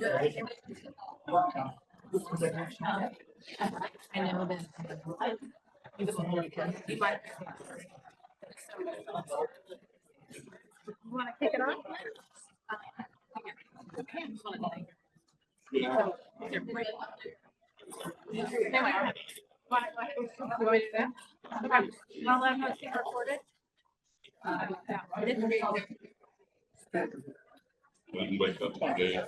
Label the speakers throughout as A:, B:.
A: I know that. You want to kick it off? Okay, I just want to thank you. Anyway, want to do that? Okay. I'll let them know it's being recorded.
B: When you wake up one day.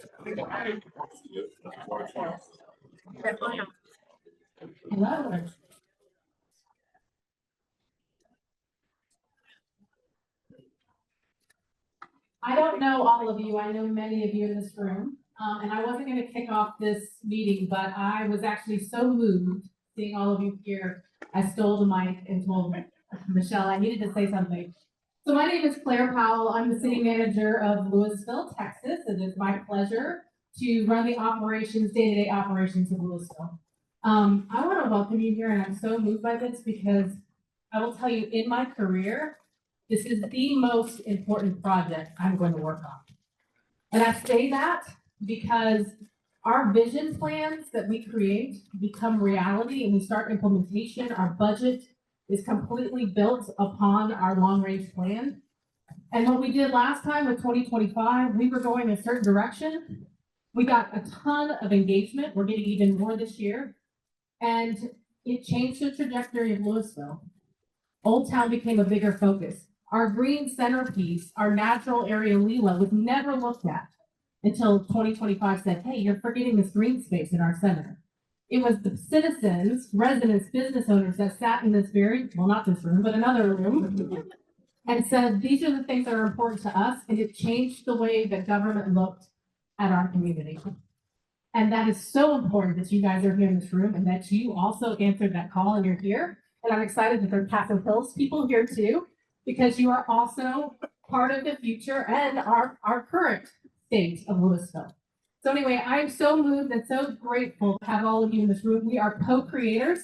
C: Hello. I don't know all of you. I know many of you in this room. And I wasn't going to kick off this meeting, but I was actually so moved seeing all of you here. I stole the mic and told Michelle I needed to say something. So my name is Claire Powell. I'm the city manager of Lewisville, Texas. It is my pleasure to run the operations, day-to-day operations of Lewisville. I want to welcome you here, and I'm so moved by this because I will tell you, in my career, this is the most important project I'm going to work on. And I say that because our vision plans that we create become reality and we start implementation. Our budget is completely built upon our long-range plan. And what we did last time with 2025, we were going a certain direction. We got a ton of engagement. We're getting even more this year. And it changed the trajectory of Lewisville. Old Town became a bigger focus. Our green centerpiece, our natural area Leela, was never looked at until 2025 said, hey, you're forgetting this green space in our center. It was the citizens, residents, business owners that sat in this very, well, not this room, but another room, and said, these are the things that are important to us. And it changed the way that government looked at our community. And that is so important that you guys are here in this room and that you also answered that call and you're here. And I'm excited that there are Castle Hills people here too, because you are also part of the future and our current state of Lewisville. So anyway, I'm so moved and so grateful to have all of you in this room. We are co-creators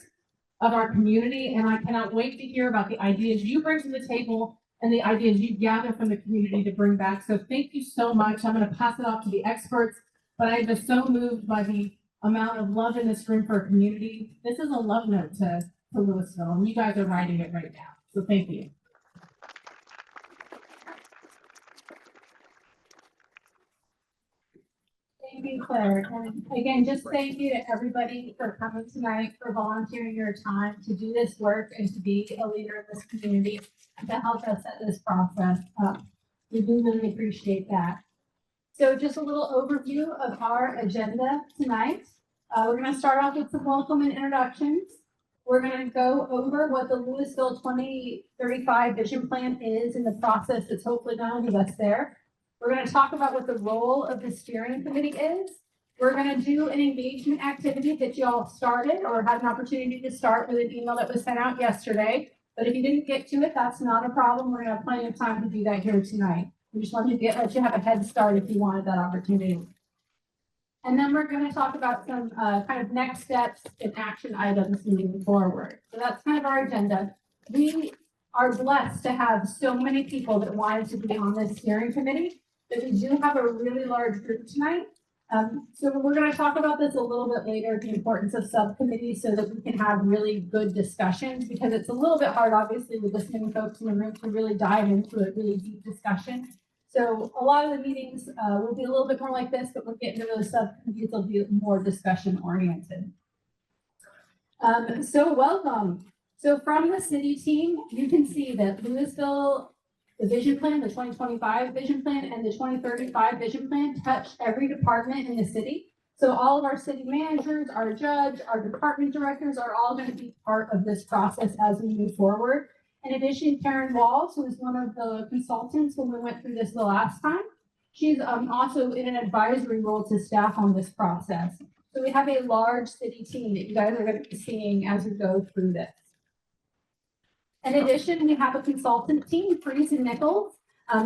C: of our community, and I cannot wait to hear about the ideas you bring to the table and the ideas you gather from the community to bring back. So thank you so much. I'm going to pass it off to the experts, but I'm just so moved by the amount of love in this room for our community. This is a love note to Lewisville, and you guys are writing it right now. So thank you.
D: Thank you, Claire. And again, just thank you to everybody for coming tonight, for volunteering your time to do this work and to be a leader in this community and to help us set this process up. We do really appreciate that. So just a little overview of our agenda tonight. We're going to start off with some welcome and introductions. We're going to go over what the Lewisville 2035 vision plan is and the process that's hopefully going to lead us there. We're going to talk about what the role of the steering committee is. We're going to do an engagement activity that you all started or had an opportunity to start with an email that was sent out yesterday. But if you didn't get to it, that's not a problem. We're going to have plenty of time to do that here tonight. We just wanted to let you have a head start if you wanted that opportunity. And then we're going to talk about some kind of next steps and action items moving forward. So that's kind of our agenda. We are blessed to have so many people that wanted to be on this steering committee, but we do have a really large group tonight. So we're going to talk about this a little bit later, the importance of subcommittees so that we can have really good discussions, because it's a little bit hard, obviously, with this many folks in the room to really dive into a really deep discussion. So a lot of the meetings will be a little bit more like this, but we'll get into those subcommittees, will be more discussion oriented. So welcome. So from the city team, you can see that Lewisville, the vision plan, the 2025 vision plan, and the 2035 vision plan touch every department in the city. So all of our city managers, our judge, our department directors are all going to be part of this process as we move forward. In addition, Karen Walls, who was one of the consultants when we went through this the last time, she's also in an advisory role to staff on this process. So we have a large city team that you guys are going to be seeing as we go through this. In addition, we have a consultant team. Freeze and Nichols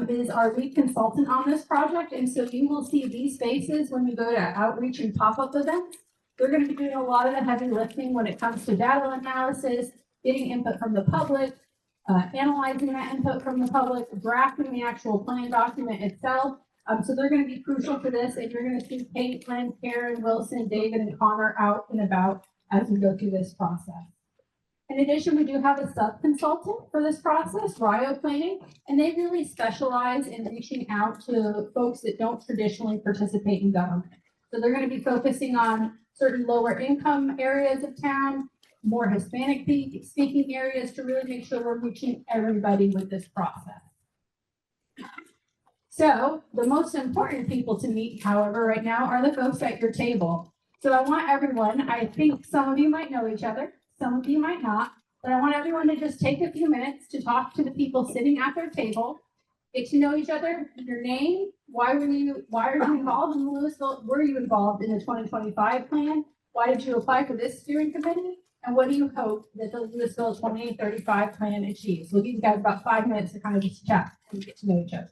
D: is our lead consultant on this project. And so you will see these faces when we go to outreach and pop-up events. They're going to be doing a lot of the heavy lifting when it comes to data analysis, getting input from the public, analyzing that input from the public, drafting the actual plan document itself, So they're gonna be crucial for this, and you're gonna see Caitlin, Karen, Wilson, David, and Connor out and about as we go through this process. In addition, we do have a sub-consultant for this process, Ryo Planning, and they really specialize in reaching out to folks that don't traditionally participate in government. So they're gonna be focusing on certain lower income areas of town, more Hispanic speaking areas to really make sure we're reaching everybody with this process. So the most important people to meet, however, right now are the folks at your table. So I want everyone, I think some of you might know each other, some of you might not, but I want everyone to just take a few minutes to talk to the people sitting at their table, get to know each other, your name, why are you involved in Lewisville? Were you involved in the 2025 plan? Why did you apply for this steering committee? And what do you hope that the Lewisville 2035 plan achieves? We'll give you guys about 5 minutes to kind of just chat and get to know each other.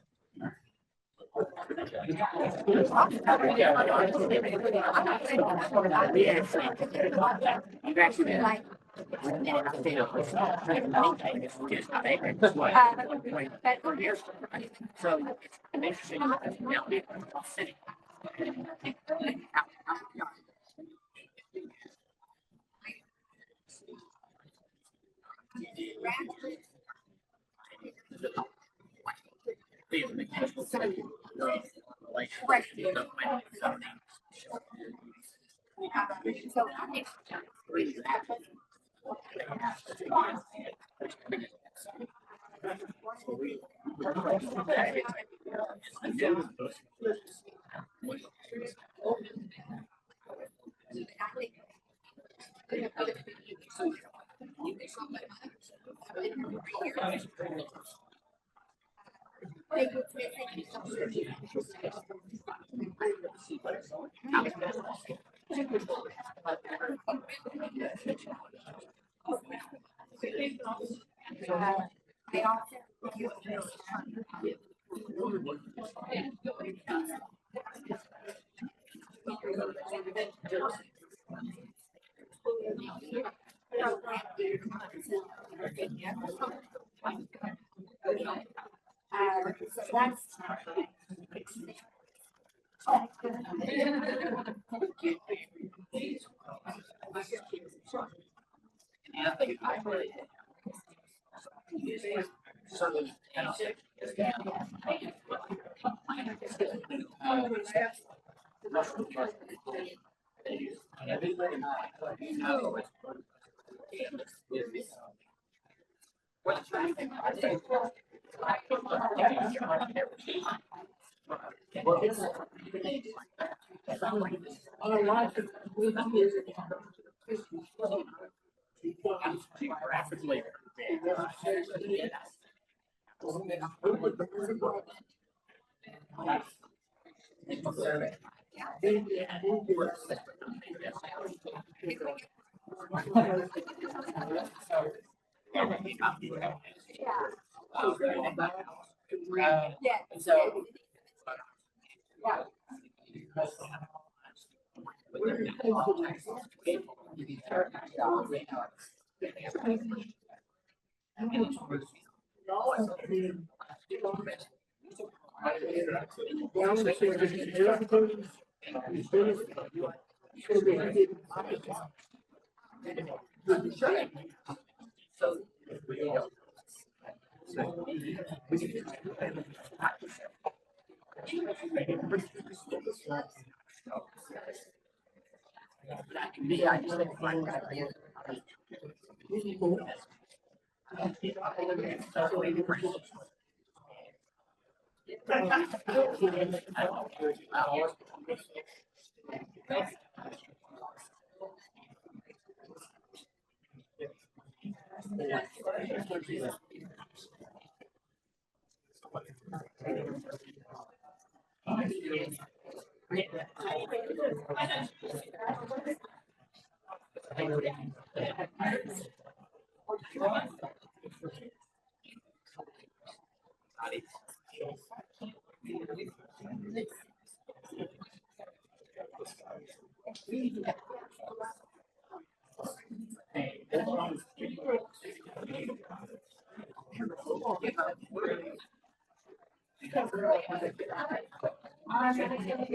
C: I think I have a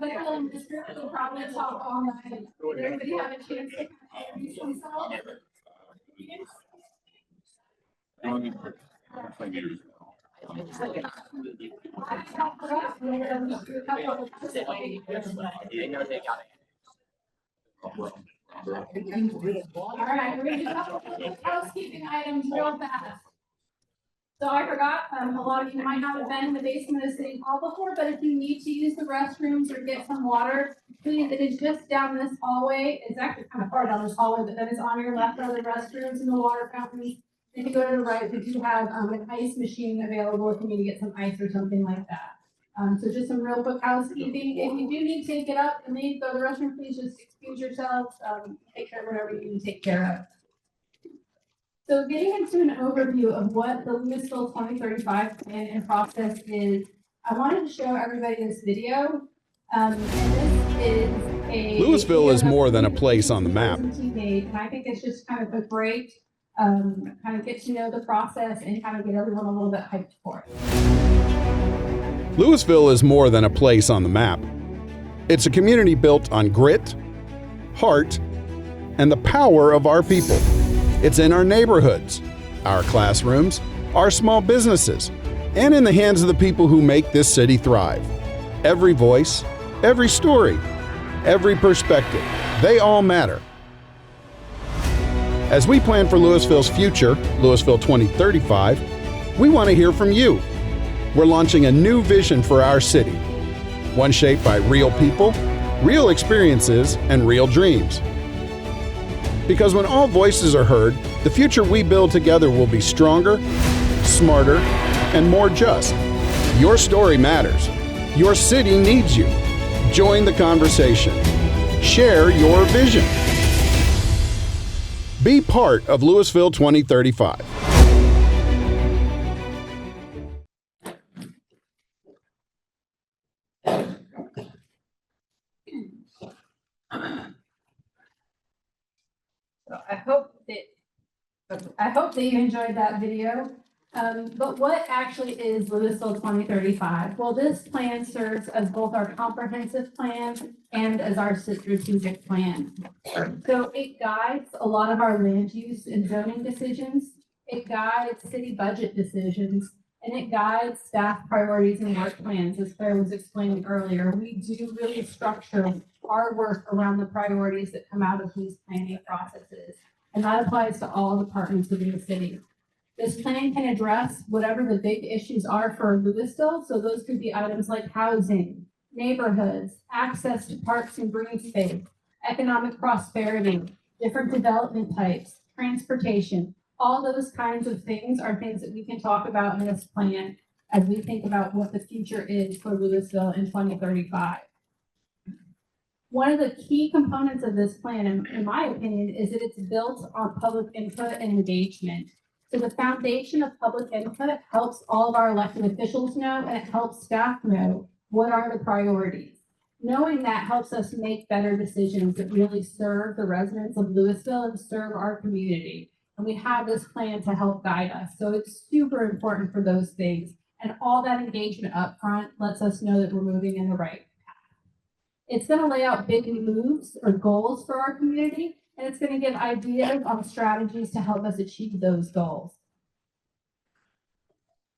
C: feeling this group will probably talk all night. Did everybody have a chance to introduce themselves? All right, we're gonna do a couple of housekeeping items real fast. So I forgot, a lot of you might not have been in the basement of City Hall before, but if you need to use the restrooms or get some water, please, it is just down this hallway. It's actually kind of far down this hallway, but then it's on your left are the restrooms and the water fountains. If you go to the right, we do have an ice machine available if you need to get some ice or something like that. So just some real quick housekeeping. If you do need to get up and leave, go to the restroom, please just excuse yourselves, take care of whatever you need to take care of. So getting into an overview of what the Lewisville 2035 plan and process is, I wanted to show everybody this video. And this is a
E: Lewisville is more than a place on the map.
C: And I think it's just kind of a great, kind of get to know the process and kind of get everyone a little bit hyped for it.
E: Lewisville is more than a place on the map. It's a community built on grit, heart, and the power of our people. It's in our neighborhoods, our classrooms, our small businesses, and in the hands of the people who make this city thrive. Every voice, every story, every perspective, they all matter. As we plan for Lewisville's future, Lewisville 2035, we want to hear from you. We're launching a new vision for our city, one shaped by real people, real experiences, and real dreams. Because when all voices are heard, the future we build together will be stronger, smarter, and more just. Your story matters. Your city needs you. Join the conversation. Share your vision. Be part of Lewisville 2035.
C: So I hope that you enjoyed that video. But what actually is Lewisville 2035? Well, this plan serves as both our comprehensive plan and as our strategic plan. So it guides a lot of our land use and zoning decisions. It guides city budget decisions, and it guides staff priorities and work plans, as Claire was explaining earlier. We do really structure our work around the priorities that come out of these planning processes, and that applies to all departments within the city. This plan can address whatever the big issues are for Lewisville, so those could be items like housing, neighborhoods, access to parks and green space, economic prosperity, different development types, transportation. All those kinds of things are things that we can talk about in this plan as we think about what the future is for Lewisville in 2035. One of the key components of this plan, in my opinion, is that it's built on public input and engagement. So the foundation of public input helps all of our elected officials know, and it helps staff know what are the priorities. Knowing that helps us make better decisions that really serve the residents of Lewisville and serve our community. And we have this plan to help guide us. So it's super important for those things. And all that engagement up front lets us know that we're moving in the right path. It's going to lay out big moves or goals for our community, and it's going to give ideas on strategies to help us achieve those goals.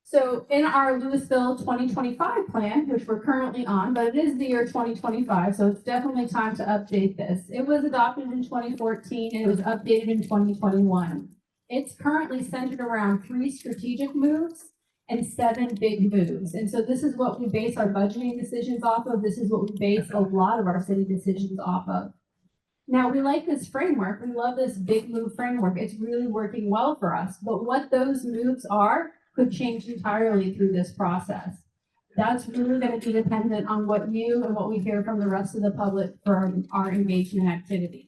C: So in our Lewisville 2025 plan, which we're currently on, but it is the year 2025, so it's definitely time to update this. It was adopted in 2014 and it was updated in 2021. It's currently centered around 3 strategic moves and 7 big moves. And so this is what we base our budgeting decisions off of. This is what we base a lot of our city decisions off of. Now, we like this framework. We love this big move framework. It's really working well for us. But what those moves are could change entirely through this process. That's really going to be dependent on what you and what we hear from the rest of the public for our engagement activities.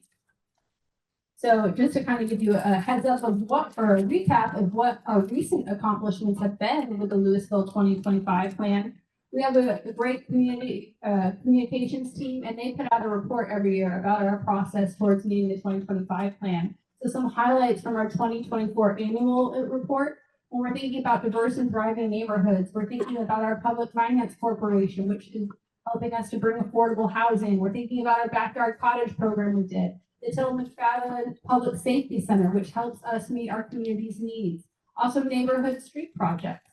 C: So just to kind of give you a heads up of what, or a recap of what our recent accomplishments have been with the Lewisville 2025 plan, we have a great community communications team, and they put out a report every year about our process towards meeting the 2025 plan. So some highlights from our 2024 annual report.
D: When we're thinking about diverse and thriving neighborhoods, we're thinking about our public finance corporation, which is helping us to bring affordable housing. We're thinking about our backyard cottage program we did, the Tillamook Valley Public Safety Center, which helps us meet our community's needs. Also neighborhood street projects.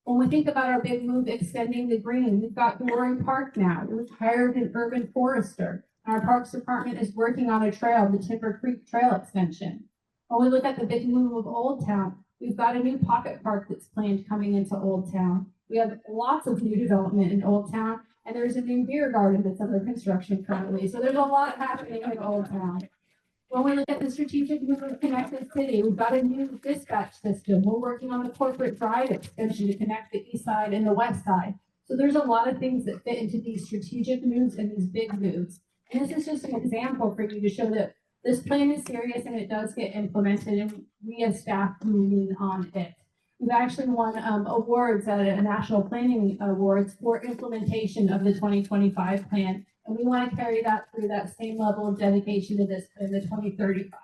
D: When we think about our big move extending the green, we've got Glory Park now. We've hired an urban forester. Our Parks Department is working on a trail, the Timber Creek Trail extension. When we look at the big move of Old Town, we've got a new pocket park that's planned coming into Old Town. We have lots of new development in Old Town, and there's a new beer garden that's under construction currently. So there's a lot happening in Old Town. When we look at the strategic move of Connected City, we've got a new dispatch system. We're working on the corporate drive extension to connect the east side and the west side. So there's a lot of things that fit into these strategic moves and these big moves. And this is just an example for you to show that this plan is serious and it does get implemented, and we as staff moving on it. We've actually won awards at a National Planning Awards for implementation of the 2025 plan. And we want to carry that through that same level of dedication to this in the 2035 plan.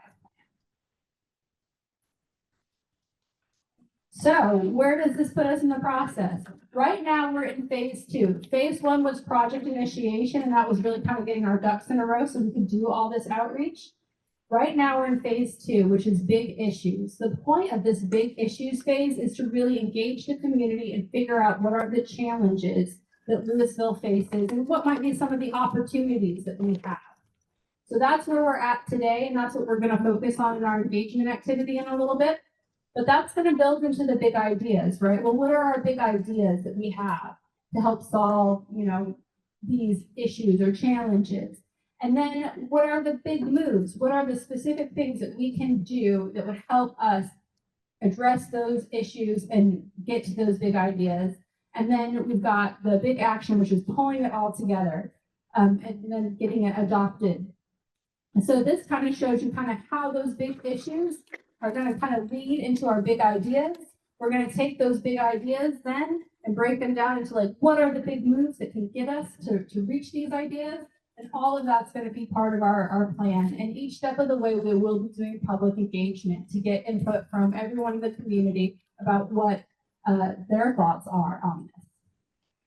D: So where does this put us in the process? Right now, we're in phase 2. Phase 1 was project initiation, and that was really kind of getting our ducks in a row so we could do all this outreach. Right now, we're in phase 2, which is big issues. The point of this big issues phase is to really engage the community and figure out what are the challenges that Lewisville faces and what might be some of the opportunities that we have. So that's where we're at today, and that's what we're going to focus on in our engagement activity in a little bit. But that's going to build into the big ideas, right? Well, what are our big ideas that we have to help solve, these issues or challenges? And then what are the big moves? What are the specific things that we can do that would help us address those issues and get to those big ideas? And then we've got the big action, which is pulling it all together and then getting it adopted. And so this kind of shows you kind of how those big issues are going to kind of lead into our big ideas. We're going to take those big ideas then and break them down into like, what are the big moves that can get us to reach these ideas? And all of that's going to be part of our plan. And each step of the way, we will be doing public engagement to get input from everyone in the community about what their thoughts are on this.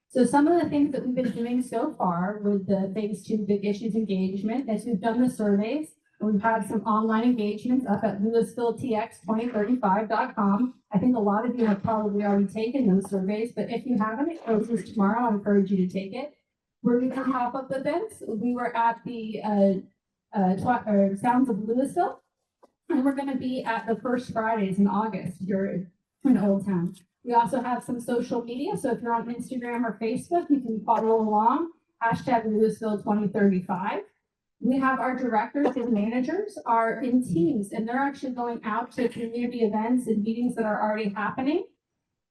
D: So some of the things that we've been doing so far with the phase 2 big issues engagement is we've done the surveys, and we've had some online engagements up at LewisvilleTX2035.com. I think a lot of you have probably already taken those surveys, but if you haven't, it closes tomorrow. I encourage you to take it. We're doing pop-up events. We were at the Sounds of Lewisville, and we're going to be at the First Fridays in August here in Old Town. We also have some social media, so if you're on Instagram or Facebook, you can follow along, #Lewisville2035. We have our directors and managers are in teams, and they're actually going out to community events and meetings that are already happening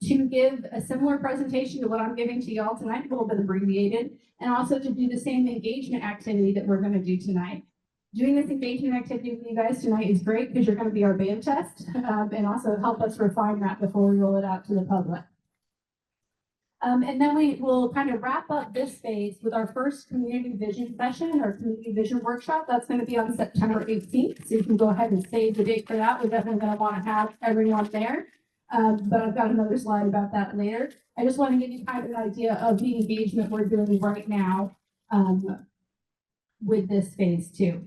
D: to give a similar presentation to what I'm giving to y'all tonight, a little bit abbreviated, and also to do the same engagement activity that we're going to do tonight. Doing this engagement activity with you guys tonight is great because you're going to be our beta test and also help us refine that before we roll it out to the public. And then we will kind of wrap up this phase with our first community vision session or community vision workshop. That's going to be on September 18th. So you can go ahead and save the date for that. We're definitely going to want to have everyone there. But I've got another slide about that later. I just want to give you kind of an idea of the engagement we're doing right now with this phase 2.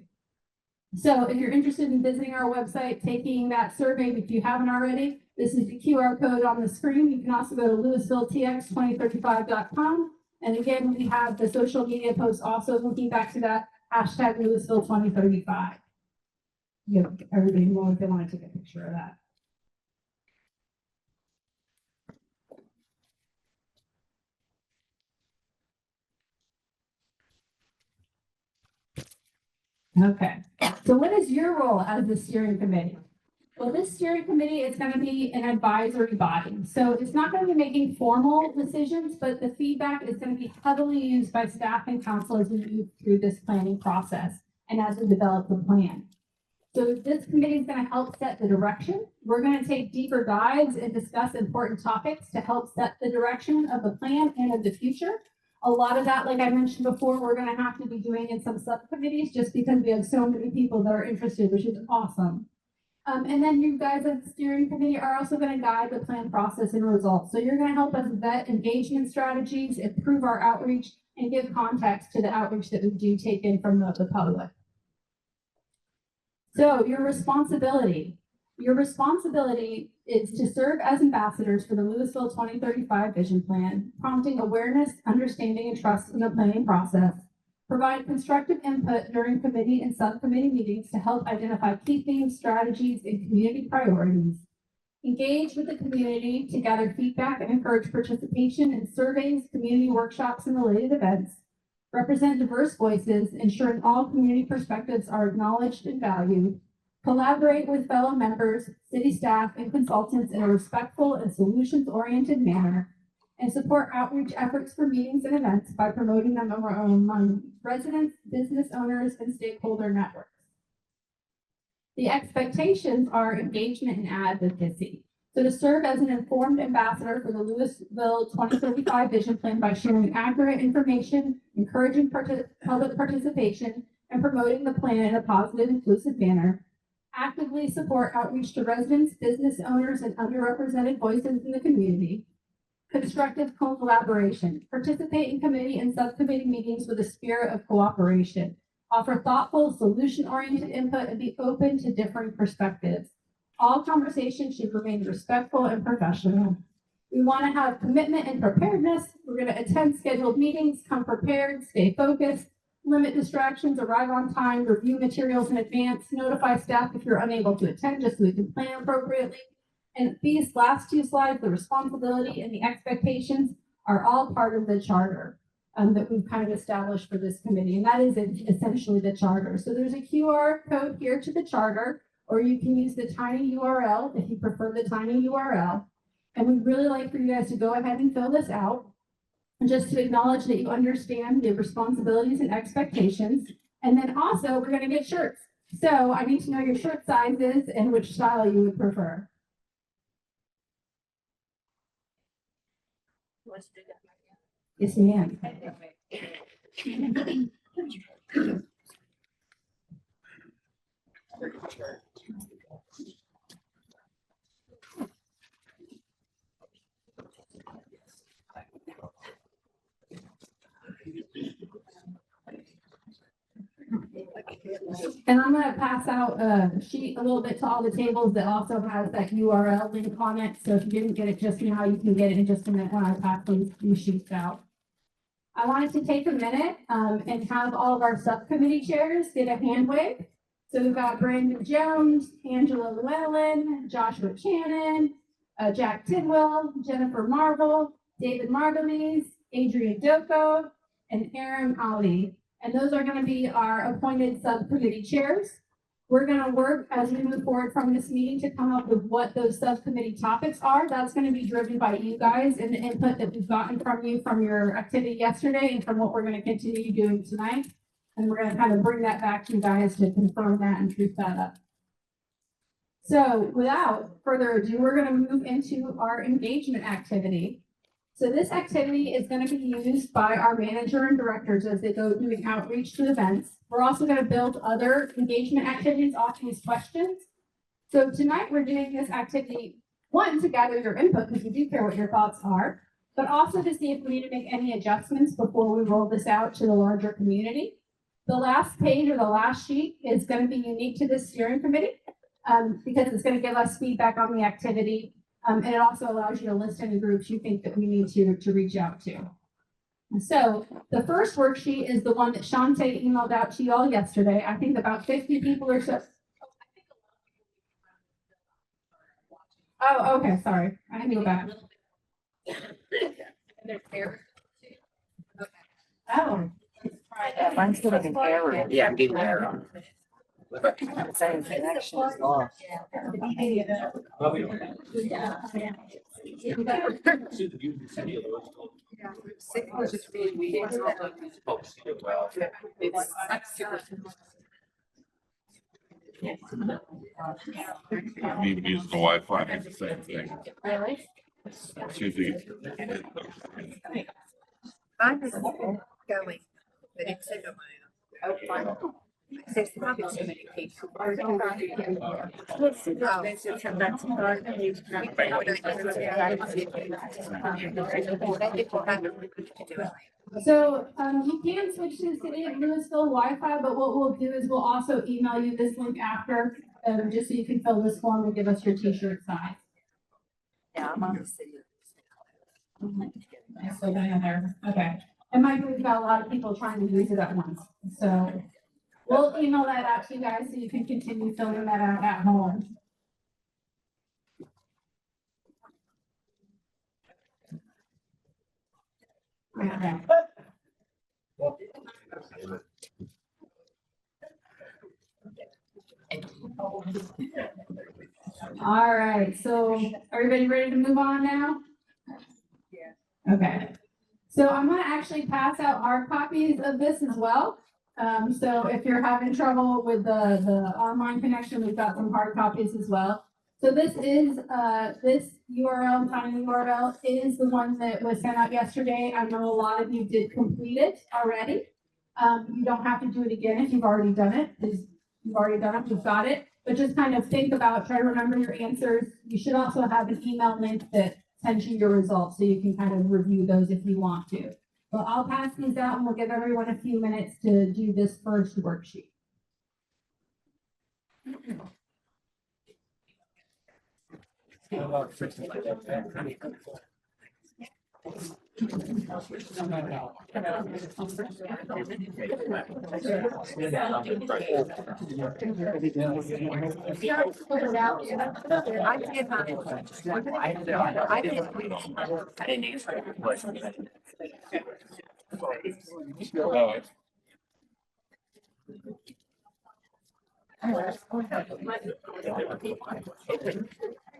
D: So if you're interested in visiting our website, taking that survey, if you haven't already, this is the QR code on the screen. You can also go to LewisvilleTX2035.com. And again, we have the social media posts also linking back to that #Lewisville2035. Everybody know if they want to take a picture of that. Okay, so what is your role as the steering committee? Well, this steering committee is going to be an advisory body. So it's not going to be making formal decisions, but the feedback is going to be heavily used by staff and council as we move through this planning process and as we develop the plan. So this committee is going to help set the direction. We're going to take deeper dives and discuss important topics to help set the direction of the plan and of the future. A lot of that, like I mentioned before, we're going to have to be doing in some subcommittees just because we have so many people that are interested, which is awesome. And then you guys as the steering committee are also going to guide the plan process and results. So you're going to help us vet engagement strategies, improve our outreach, and give context to the outreach that we do take in from the public. So your responsibility is to serve as ambassadors for the Lewisville 2035 Vision Plan, prompting awareness, understanding, and trust in the planning process. Provide constructive input during committee and subcommittee meetings to help identify key themes, strategies, and community priorities. Engage with the community to gather feedback and encourage participation in surveys, community workshops, and related events. Represent diverse voices, ensuring all community perspectives are acknowledged and valued. Collaborate with fellow members, city staff, and consultants in a respectful and solutions-oriented manner, and support outreach efforts for meetings and events by promoting them among residents, business owners, and stakeholder networks. The expectations are engagement and advocacy. So to serve as an informed ambassador for the Lewisville 2035 Vision Plan by sharing accurate information, encouraging public participation, and promoting the plan in a positive, inclusive manner. Actively support outreach to residents, business owners, and underrepresented voices in the community. Constructive collaboration. Participate in committee and subcommittee meetings with a spirit of cooperation. Offer thoughtful, solution-oriented input and be open to differing perspectives. All conversations should remain respectful and professional. We want to have commitment and preparedness. We're going to attend scheduled meetings, come prepared, stay focused, limit distractions, arrive on time, review materials in advance, notify staff if you're unable to attend just so we can plan appropriately. And these last two slides, the responsibility and the expectations, are all part of the charter that we've kind of established for this committee. And that is essentially the charter. So there's a QR code here to the charter, or you can use the tiny URL if you prefer the tiny URL. And we'd really like for you guys to go ahead and fill this out, just to acknowledge that you understand the responsibilities and expectations. And then also, we're going to get shirts. So I need to know your shirt sizes and which style you would prefer. Yes, ma'am. And I'm going to pass out a sheet a little bit to all the tables that also has that URL link on it. So if you didn't get it just now, you can get it in just a minute when I pass these sheets out. I wanted to take a minute and have all of our subcommittee chairs get a hand wave. So we've got Brandon Jones, Angela Llewellyn, Joshua Channon, Jack Tidwell, Jennifer Marvel, David Margulies, Adrian Doko, and Aaron Ali. And those are going to be our appointed subcommittee chairs. We're going to work as we move forward from this meeting to come up with what those subcommittee topics are. That's going to be driven by you guys and the input that we've gotten from you from your activity yesterday and from what we're going to continue doing tonight. And we're going to kind of bring that back to you guys to confirm that and truth that up. So without further ado, we're going to move into our engagement activity. So this activity is going to be used by our manager and directors as they go doing outreach to events. We're also going to build other engagement activities off these questions. So tonight we're doing this activity, one, to gather your input because we do care what your thoughts are, but also to see if we need to make any adjustments before we roll this out to the larger community. The last page or the last sheet is going to be unique to this steering committee because it's going to give us feedback on the activity. And it also allows you to list any groups you think that we need to reach out to. So the first worksheet is the one that Shante emailed out to you all yesterday. I think about 50 people or so. Oh, okay, sorry. I had to go back. Oh.
F: Mine's getting an error. Yeah, I'm getting an error. But it's saying connection is lost.
B: I mean, using the Wi-Fi, it's the same thing.
D: Really?
B: It's usually-
G: Mine is going, but it's in mine.
F: Oh, fine. There's probably so many people.
D: So, you can switch to the city of Lewisville Wi-Fi, but what we'll do is we'll also email you this link after, just so you can fill this form and give us your t-shirt size.
F: Yeah, I'm on the city.
D: So then there, okay. And Mike, we've got a lot of people trying to use it at once, so we'll email that out to you guys so you can continue filling that out at home. Okay. All right, so everybody ready to move on now? Okay, so I'm gonna actually pass out hard copies of this as well. So if you're having trouble with the online connection, we've got some hard copies as well. So this is, this URL, tiny URL is the one that was sent out yesterday. I know a lot of you did complete it already. You don't have to do it again if you've already done it, because you've already done it, you've got it. But just kind of think about, try to remember your answers. You should also have an email link that sends you your results, so you can kind of review those if you want to. But I'll pass these out and we'll give everyone a few minutes to do this first worksheet.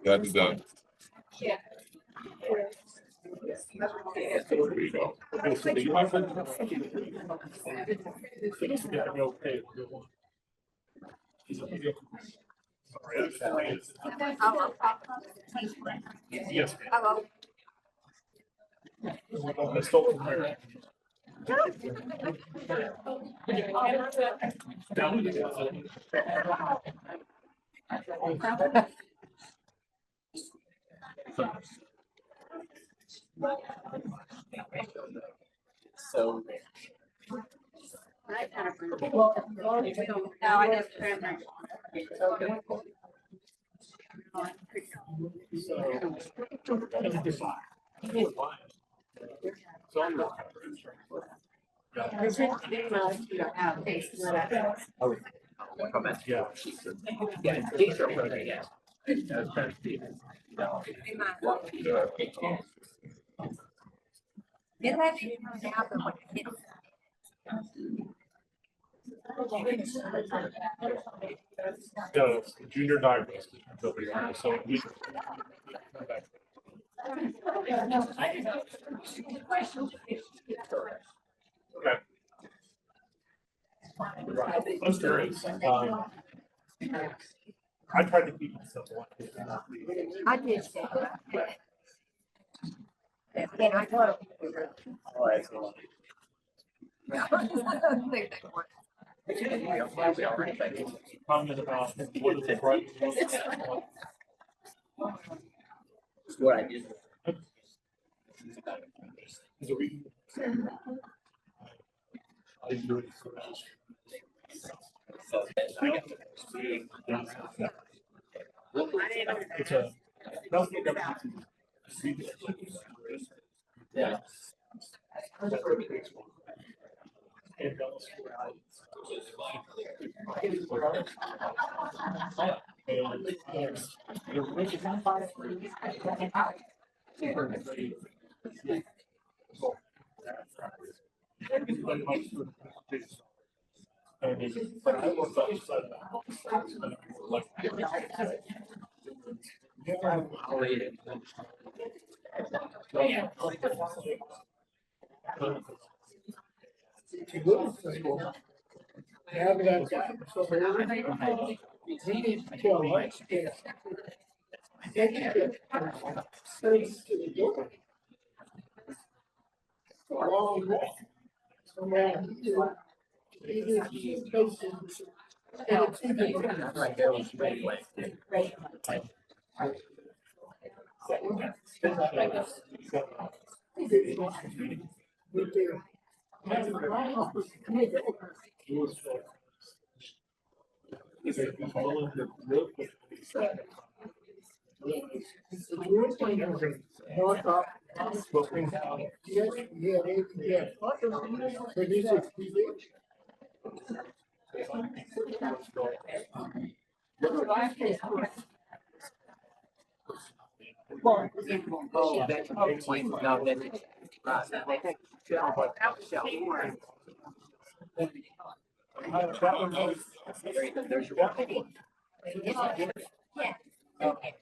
B: That's done.
A: Yeah.
B: There you go.
G: Yes.
F: Hello.
G: Let's go from there.
F: So.
A: No, I didn't.
G: Yeah.
F: It hasn't even happened when it hits.
G: The junior diagnosis. So we. Okay. I'm curious. I tried to keep myself alive.
F: I did say that. And I thought.
G: Comment about what is the right.
H: What I did.
G: Is a reason. I didn't do it. It's a.
H: Yeah. Right there was straight away. Well, oh, that's a big point. No, then it's. There's your one.
F: Okay,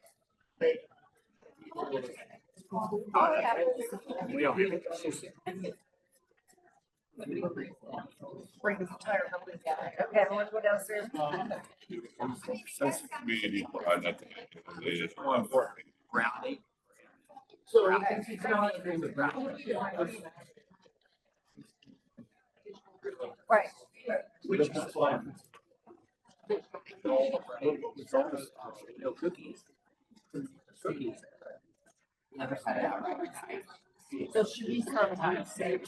F: what else is?
B: That's community pride, I think, is
H: More important, brownie.
F: Right.
H: Which is fun. No cookies. Cookies. Never had it out.
F: So should we sometimes say?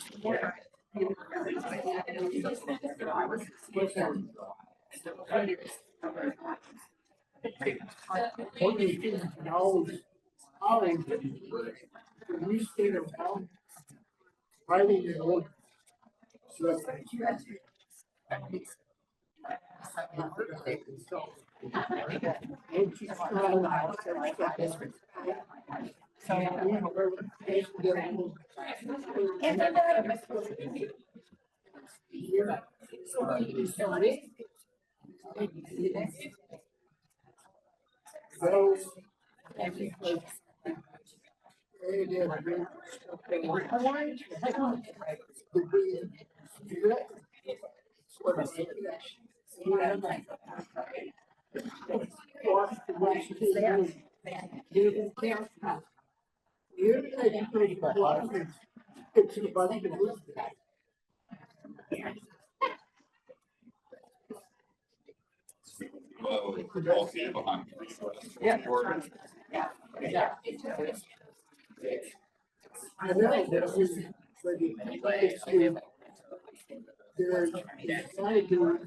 I: We stay around, fighting in order.
B: all see behind.
F: Yeah.
I: I know that was, but there's decided to.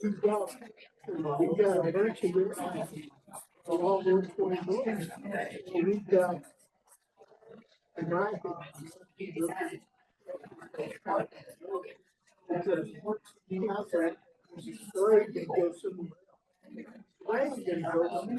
I: We've got a bunch of all those 20 years. We've got a guy. He has that story that goes somewhere. Why is it going to go?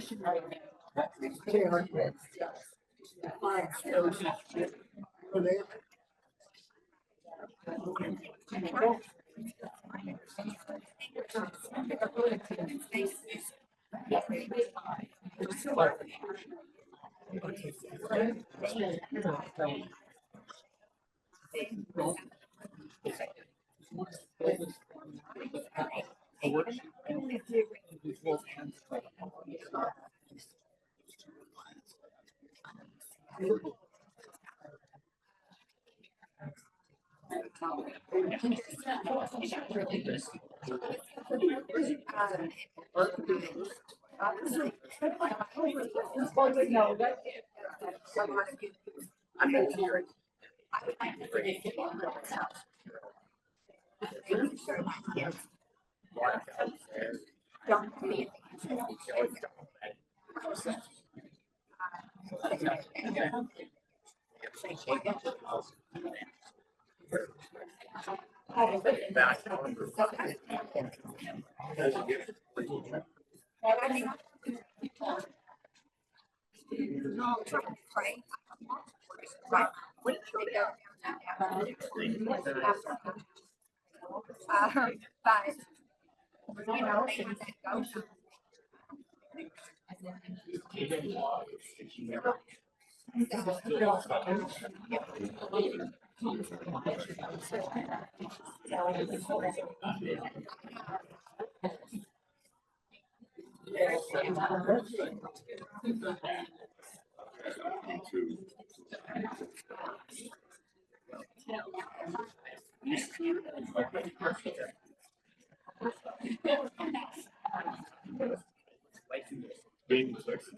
G: Being sexy.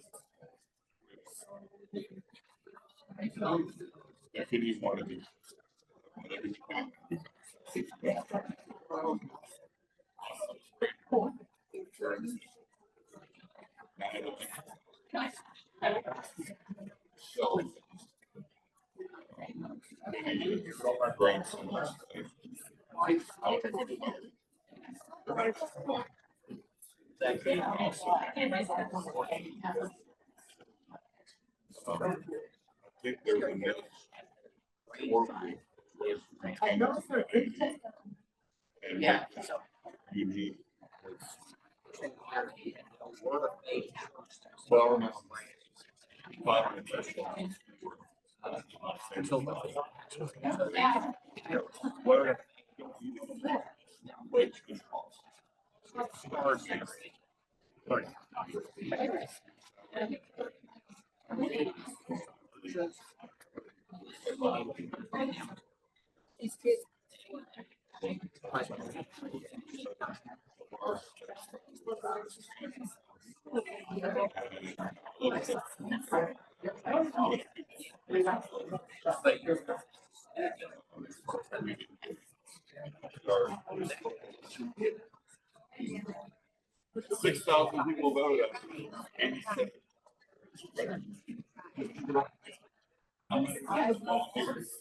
B: If you need one of these. Whatever you So. I think there's a next.
H: Yeah.
B: You need.
G: Six thousand people voted. And the market. We're just talking to you.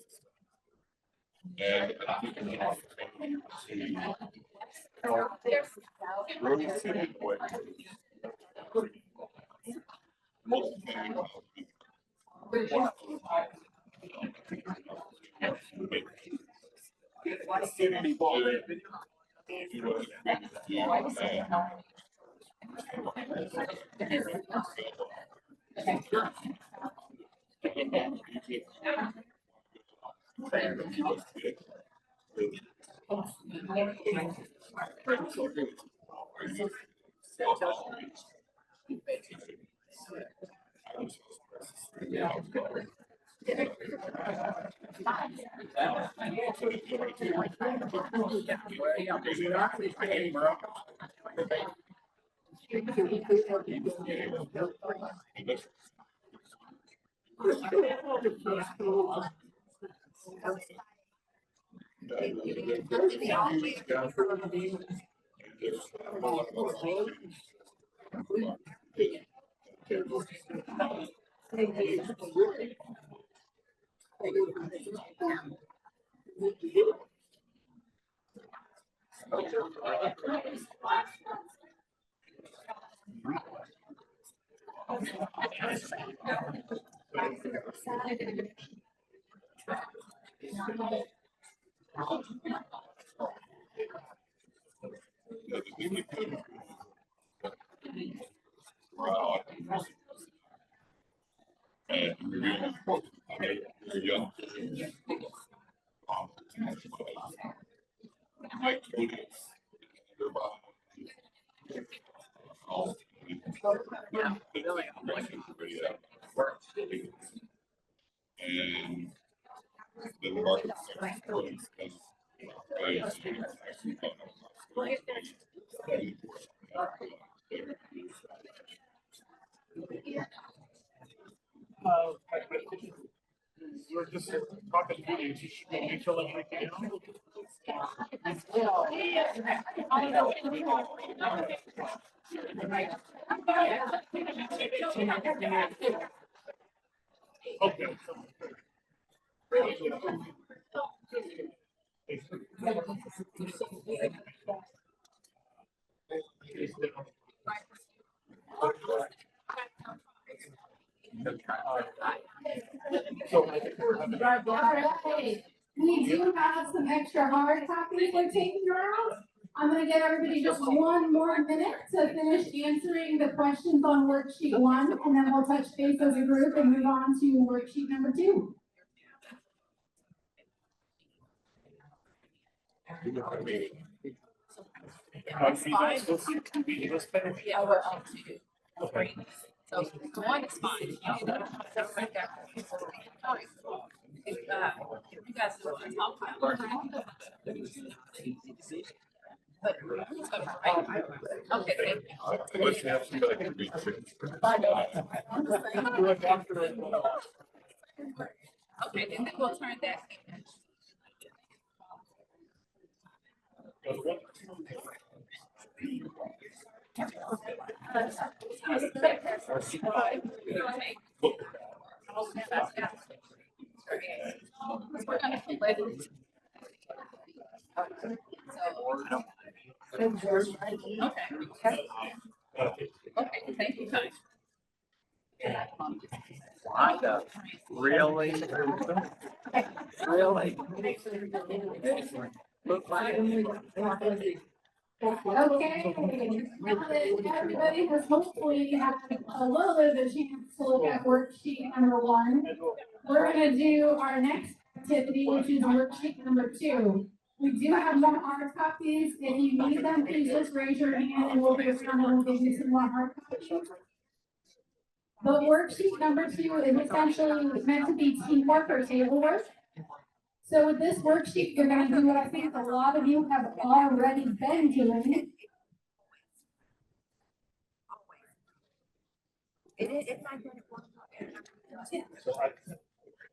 G: Should we fill everything Okay.
D: Alright, we do have some extra hard copies we're taking around. I'm gonna give everybody just one more minute to finish answering the questions on worksheet 1, and then we'll touch base as a group and move on to worksheet number 2.
A: That's fine. Yeah, we're up to 3. So 1 is fine. You need to write that. If you guys don't want to talk about it. But who's gonna write? Okay, thank you.
B: Unless you have somebody that can read six.
A: Okay, then we'll turn that. We're gonna let it. Okay, thank you, guys.
H: Really? Really? Look like.
C: Okay, now that everybody has hopefully had a little bit of a chance to look at worksheet number 1, we're gonna do our next activity, which is worksheet number 2. We do have more hard copies. If you need them, please just raise your hand and we'll get some and we'll give you some more hard copies. But worksheet number 2 is essentially meant to be teamwork or table work. So with this worksheet, you're gonna do what I think a lot of you have already been doing.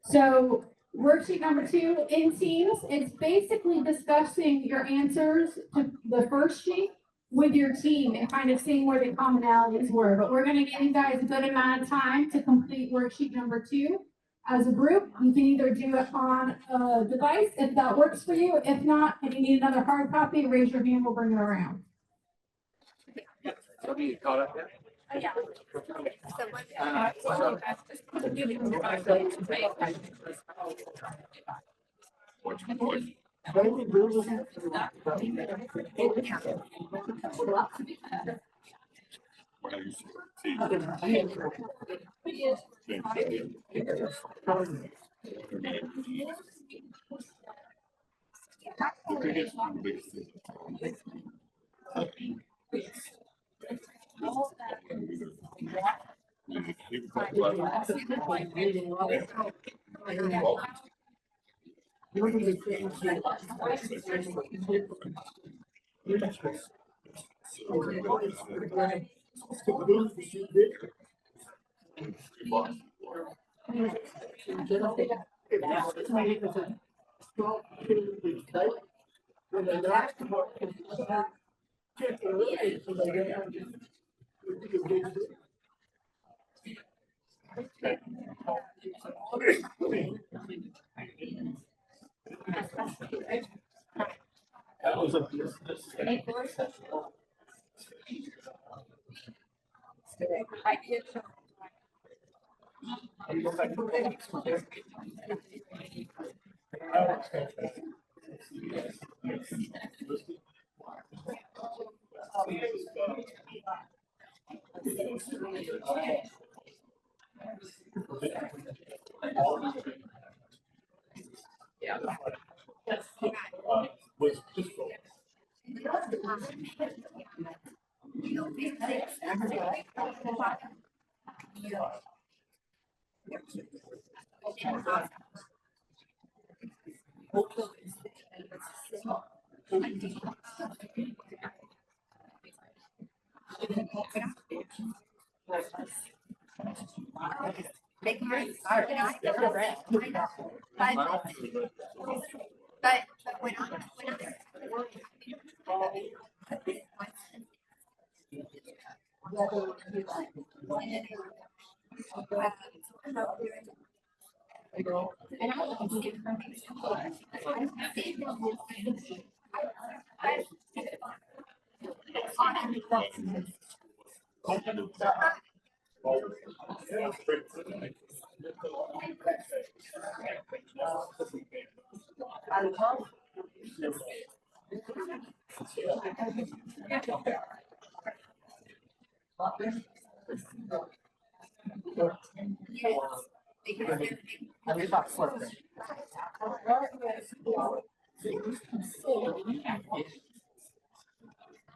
C: So worksheet number 2 in teams, it's basically discussing your answers to the first sheet with your team and kind of seeing where the commonalities were. But we're gonna give you guys a good amount of time to complete worksheet number 2. As a group, you can either do it on a device if that works for you. If not, and you need another hard copy, raise your hand, we'll bring it around.
H: So do you call it there?
A: Yeah.
B: When I used to see.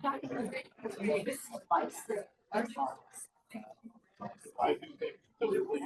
G: I think they typically.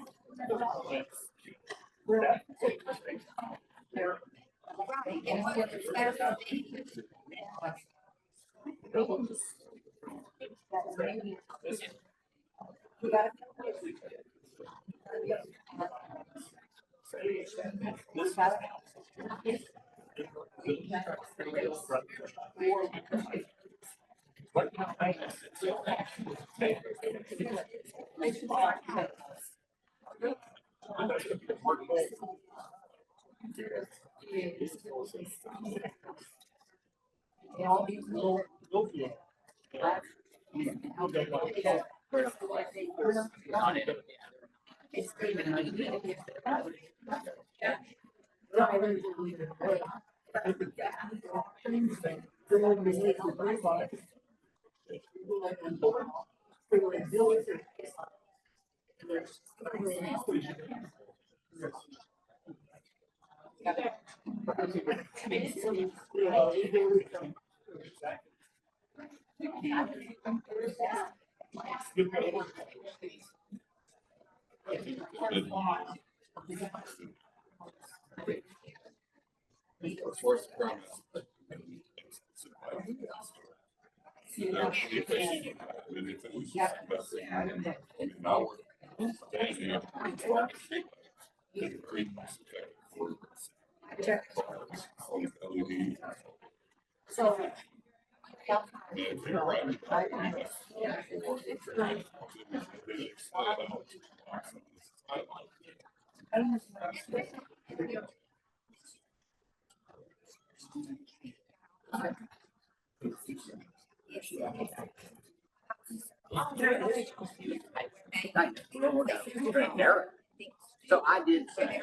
H: So I did say,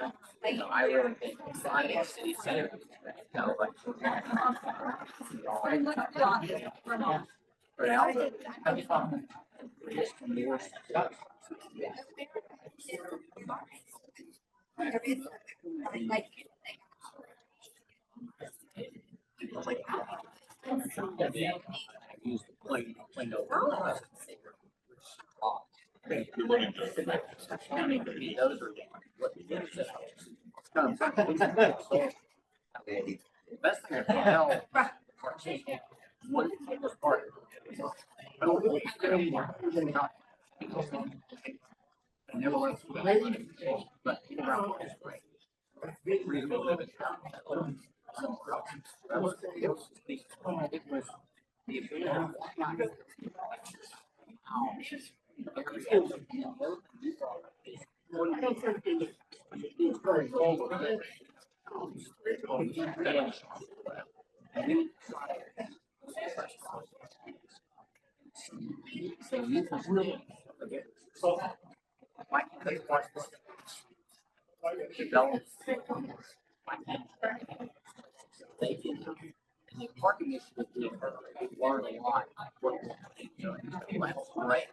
H: I really think the city center. Use the plane over. Best thing I can tell. What was part of it. I don't know. I never went through that. But it's great. Parking is largely on. Right.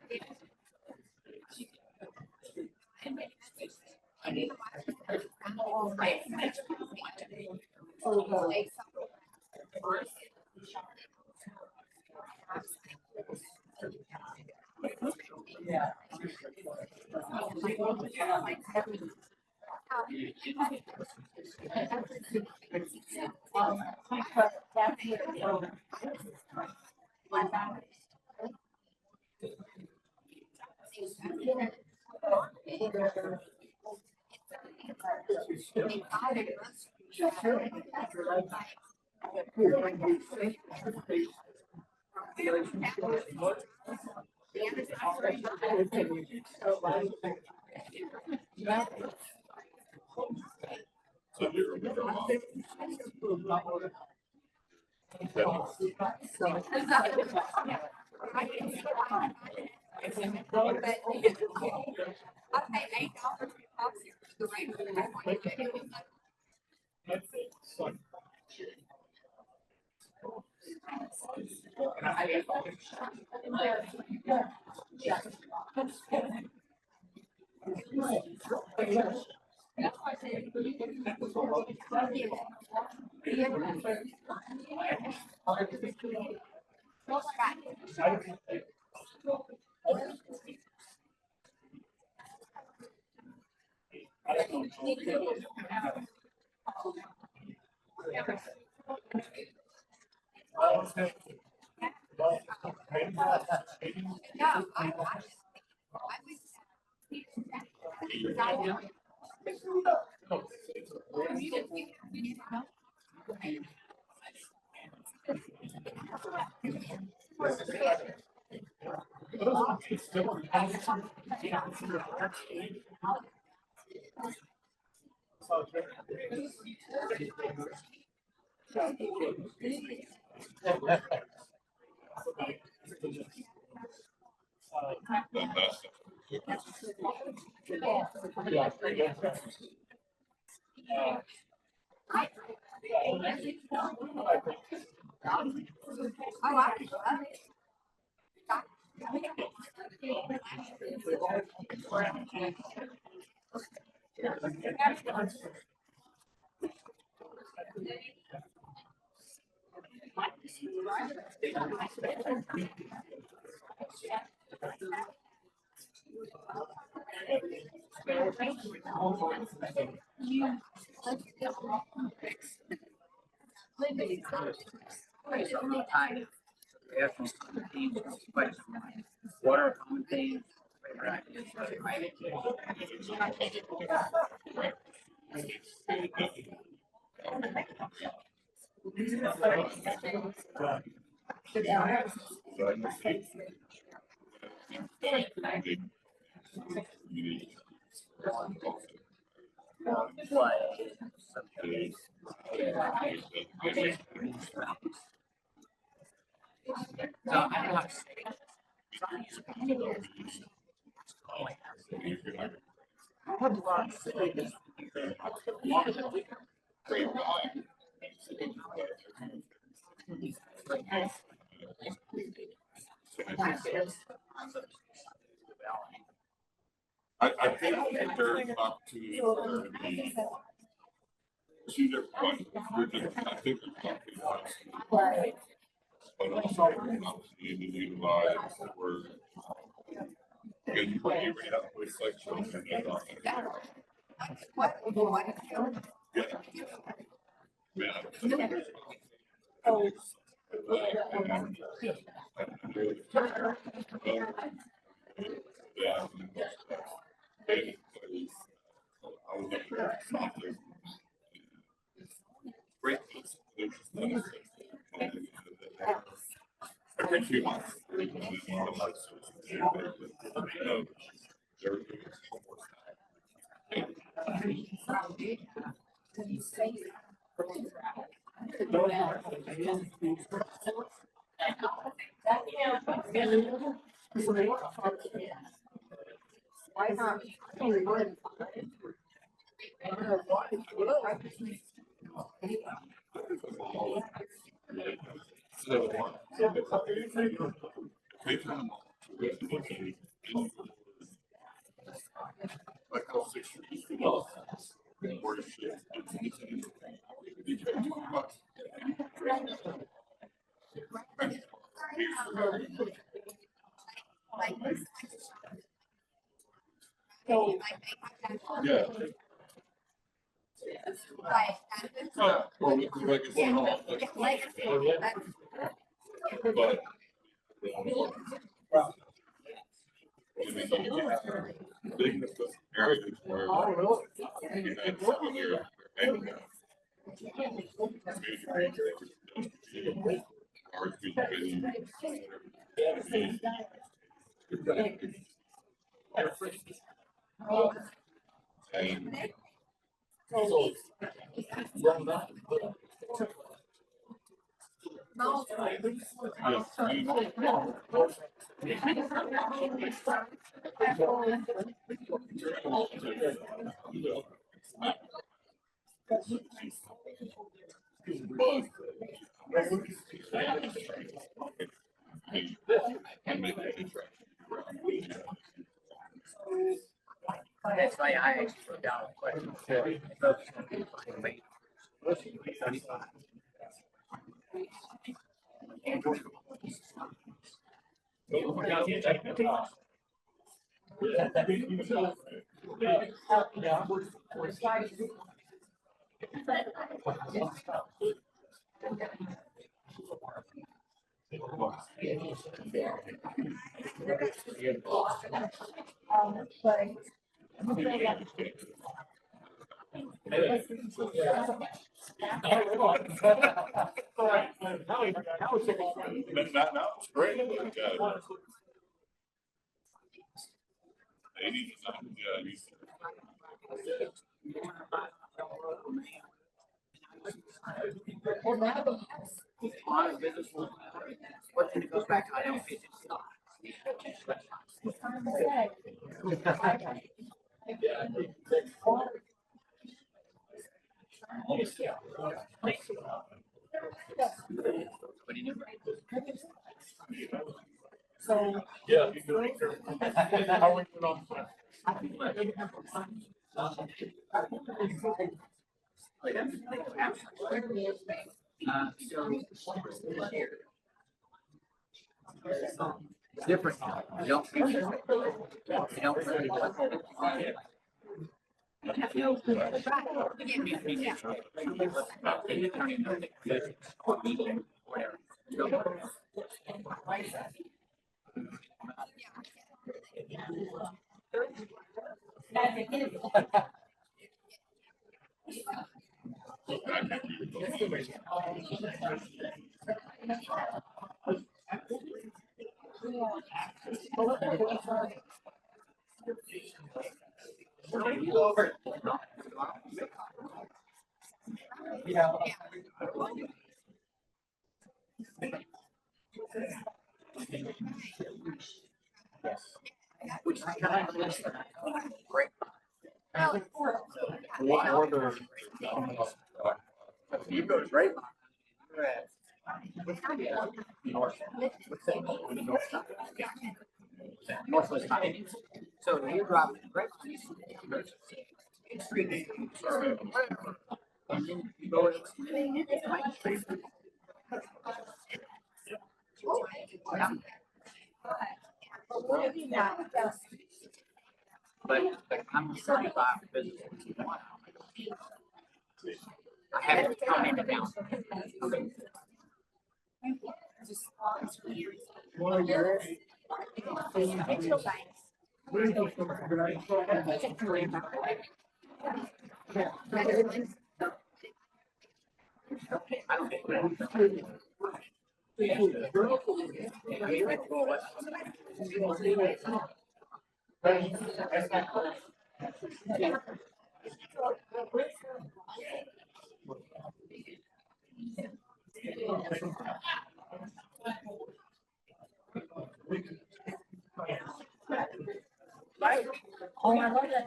H: What are common themes?
B: I think that there's an opportunity for the two different questions. I think there's something else. But also an opportunity to utilize the word. Because you read out the section and then every few months. Yeah. Well, we can make it one off. But. Big areas where you had some here and
H: That's why I actually wrote down a question.
B: Now it's great, but, 80, yeah, he's.
H: On a business, what then it goes back to, I don't.
G: Yeah. How we put on.
H: Different. You don't really which is kind of great. You go right. Northwest High. So you drop right. And then you go but I'm 35 business. I haven't come into town.
D: Oh, I love that.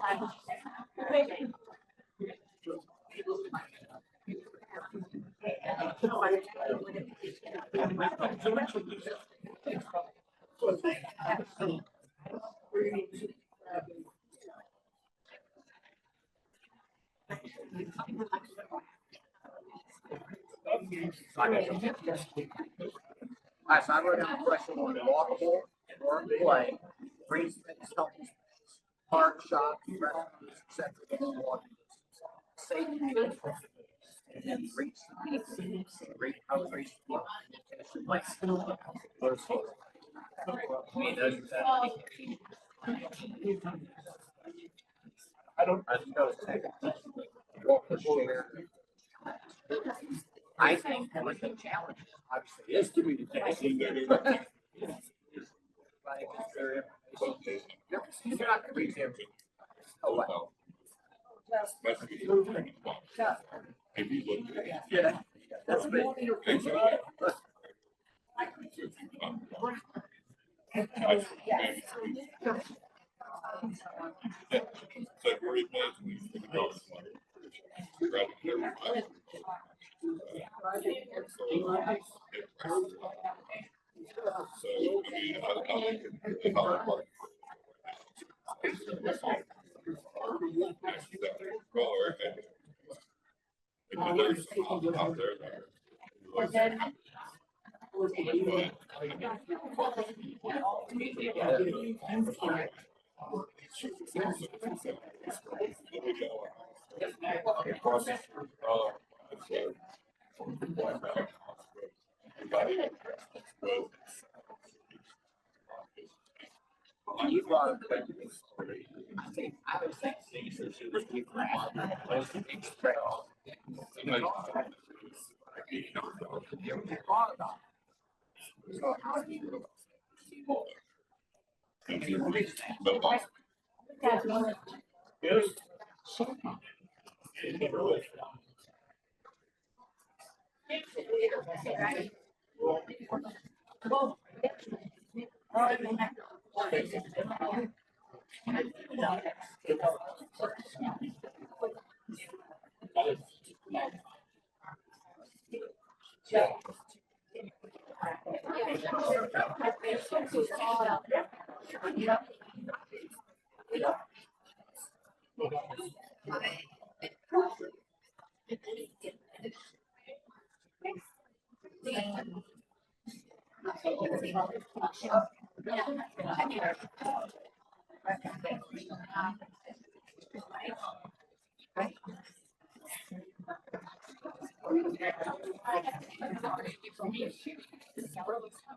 H: Alright, so I wrote down a question on walkable or play, green space, healthy space, park, shop, restaurants, etc. Safety. And then great outreach. I think one of the challenges obviously is communication. You're not gonna reach every. Oh, wow.
B: If you look at it.
H: Yeah, that's big.
B: February,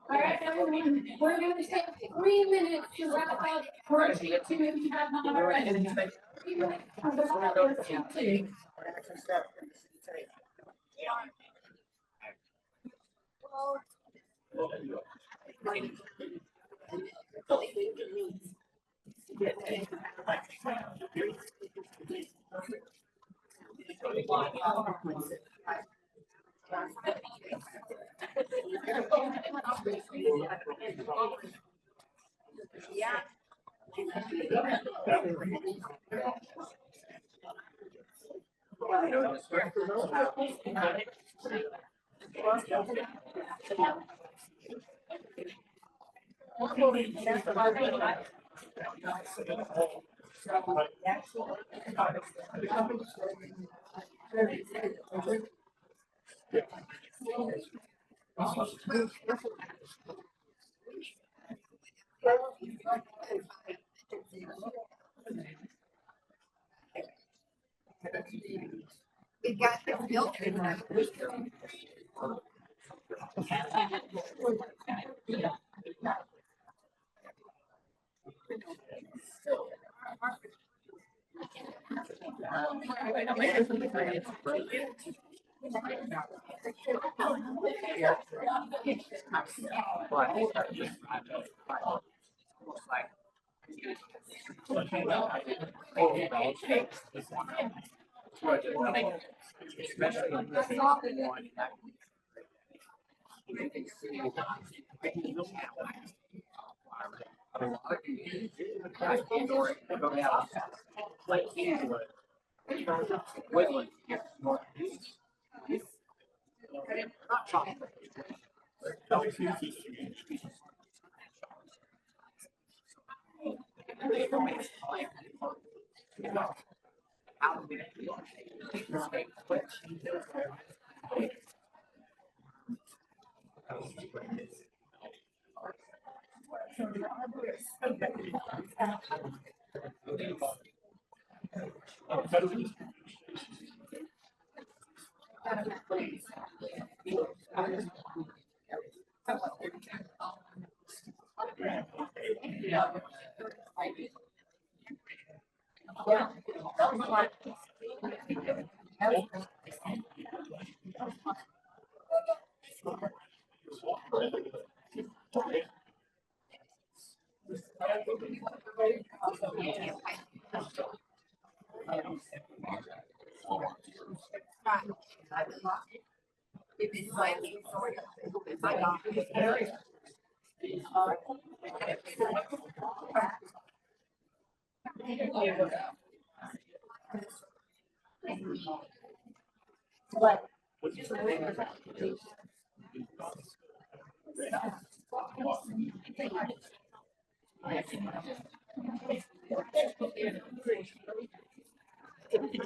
C: All right, everyone, we're gonna take 3 minutes to wrap up first two if you have not already. 3 minutes to wrap up first two.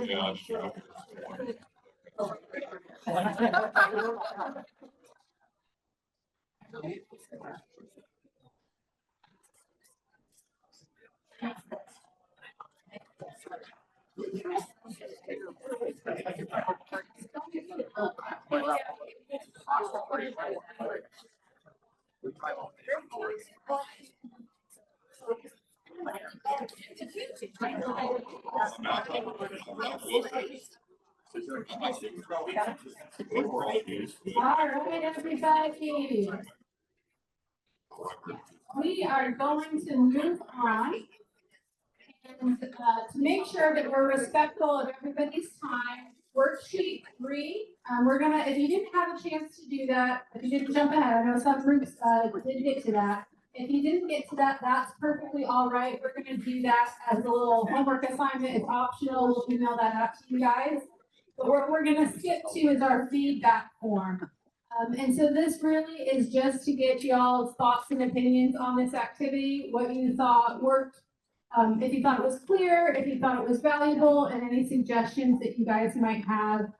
B: Yeah, sure. Overall news.
C: All right, everybody. We are going to move on. And to make sure that we're respectful of everybody's time, worksheet 3, we're gonna, if you didn't have a chance to do that, if you didn't jump ahead, I know some groups did get to that. If you didn't get to that, that's perfectly all right. We're gonna do that as a little homework assignment. It's optional. We'll email that out to you guys. But what we're gonna skip to is our feedback form. And so this really is just to get y'all's thoughts and opinions on this activity, what you thought worked, if you thought it was clear, if you thought it was valuable, and any suggestions that you guys might have.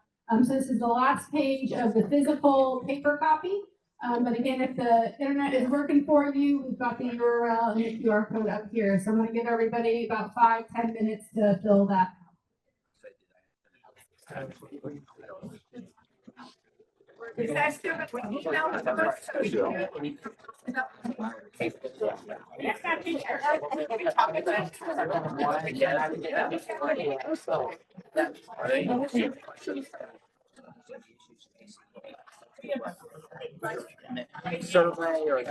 C: So this is the last page of the physical paper copy. But again, if the internet is working for you, we've got the URL and the QR code up here. So I'm gonna give everybody about 5-10 minutes to fill that.
H: Survey or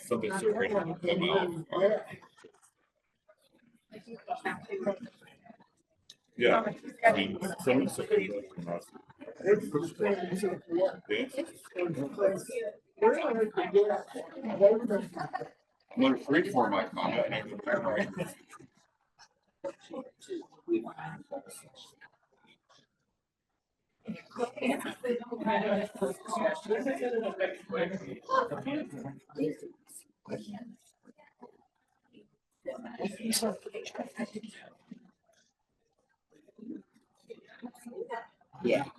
B: Something so yeah, I mean, some of the I'm gonna free for my comment.
H: yeah.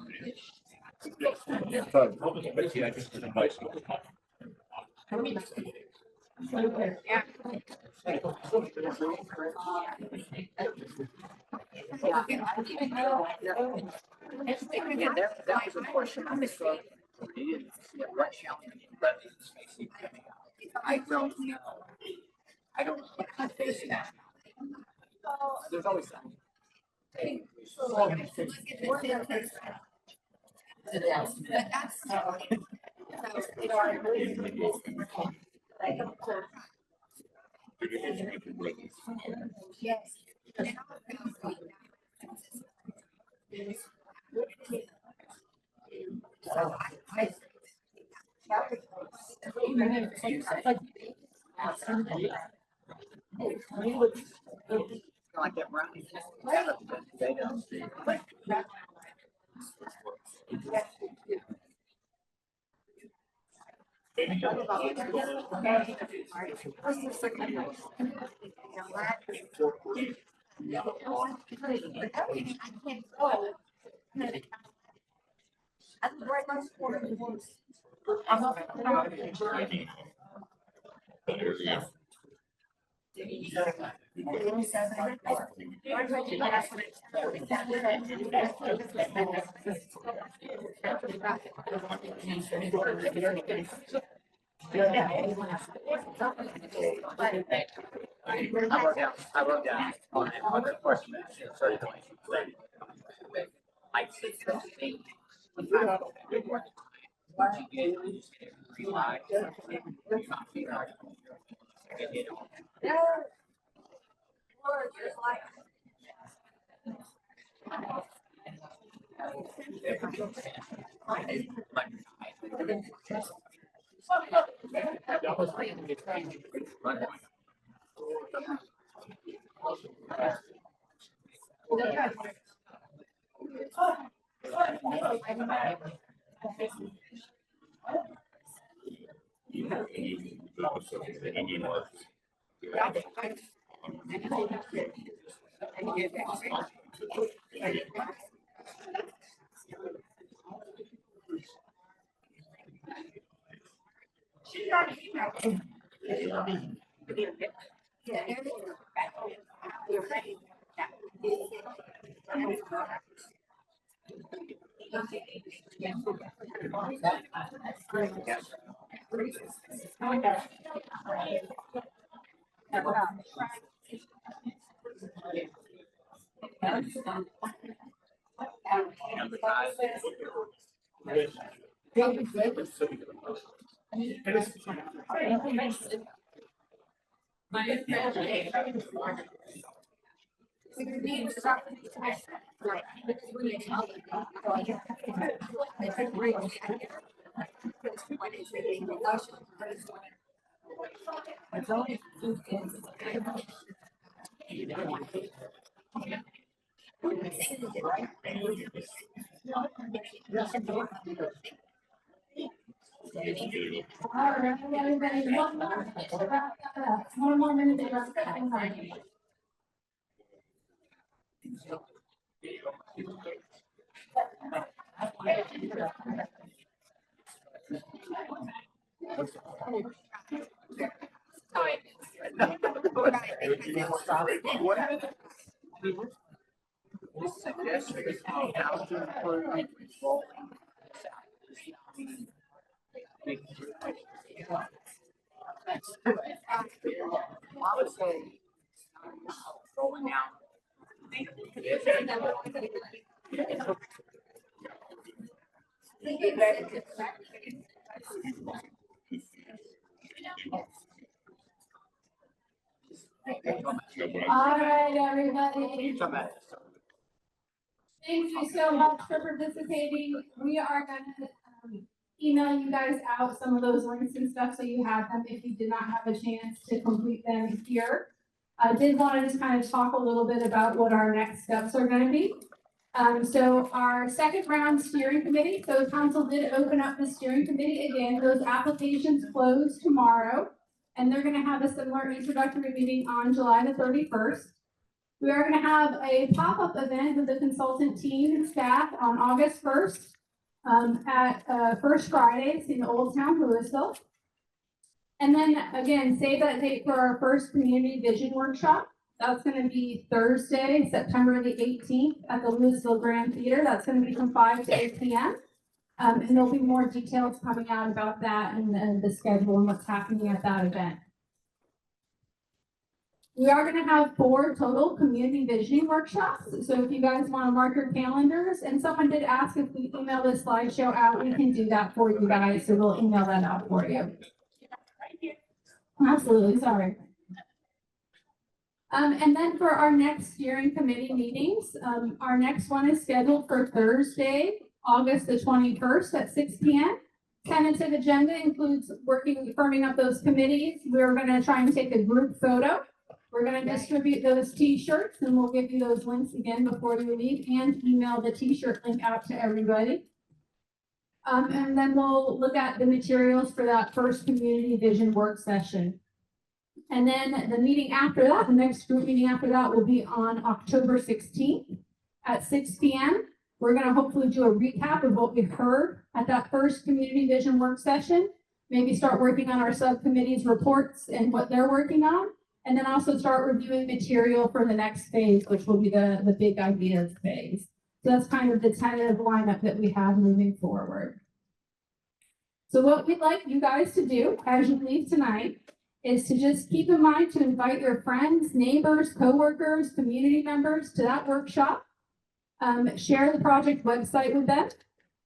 H: That was a question on this. I don't know. I don't know how to face that. There's always something.
A: Yes. So I
H: Like that brownie. They don't. I wrote down on the question. Sorry, I see something.
C: All right, everybody, one more minute to wrap that up.
H: I would say rolling out.
C: All right, everybody. Thank you so much for participating. We are gonna email you guys out some of those links and stuff so you have them if you did not have a chance to complete them here. I did want to just kind of talk a little bit about what our next steps are going to be. So our second round steering committee, so council did open up the steering committee again. Those applications close tomorrow, and they're going to have a similar introductory meeting on July the 31st. We are going to have a pop-up event with the consultant team and staff on August 1st at First Fridays in Old Town Lewisville. And then again, save that date for our first community vision workshop. That's going to be Thursday, September the 18th at the Lewisville Grand Theater. That's going to be from 5 to 8 p.m. And there'll be more details coming out about that and the schedule and what's happening at that event. We are going to have 4 total community visioning workshops. So if you guys want to mark your calendars, and someone did ask if we email the slideshow out, we can do that for you guys. So we'll email that out for you. Absolutely, sorry. And then for our next steering committee meetings, our next one is scheduled for Thursday, August the 21st at 6 p.m. Tentative agenda includes firming up those committees. We're going to try and take a group photo. We're going to distribute those t-shirts, and we'll give you those links again before you leave, and email the t-shirt link out to everybody. And then we'll look at the materials for that first community vision work session. And then the meeting after that, the next group meeting after that will be on October 16th at 6 p.m. We're going to hopefully do a recap of what we've heard at that first community vision work session, maybe start working on our subcommittees reports and what they're working on, and then also start reviewing material for the next phase, which will be the big ideas phase. So that's kind of the tentative lineup that we have moving forward. So what we'd like you guys to do as you leave tonight is to just keep in mind to invite your friends, neighbors, coworkers, community members to that workshop. Share the project website with them.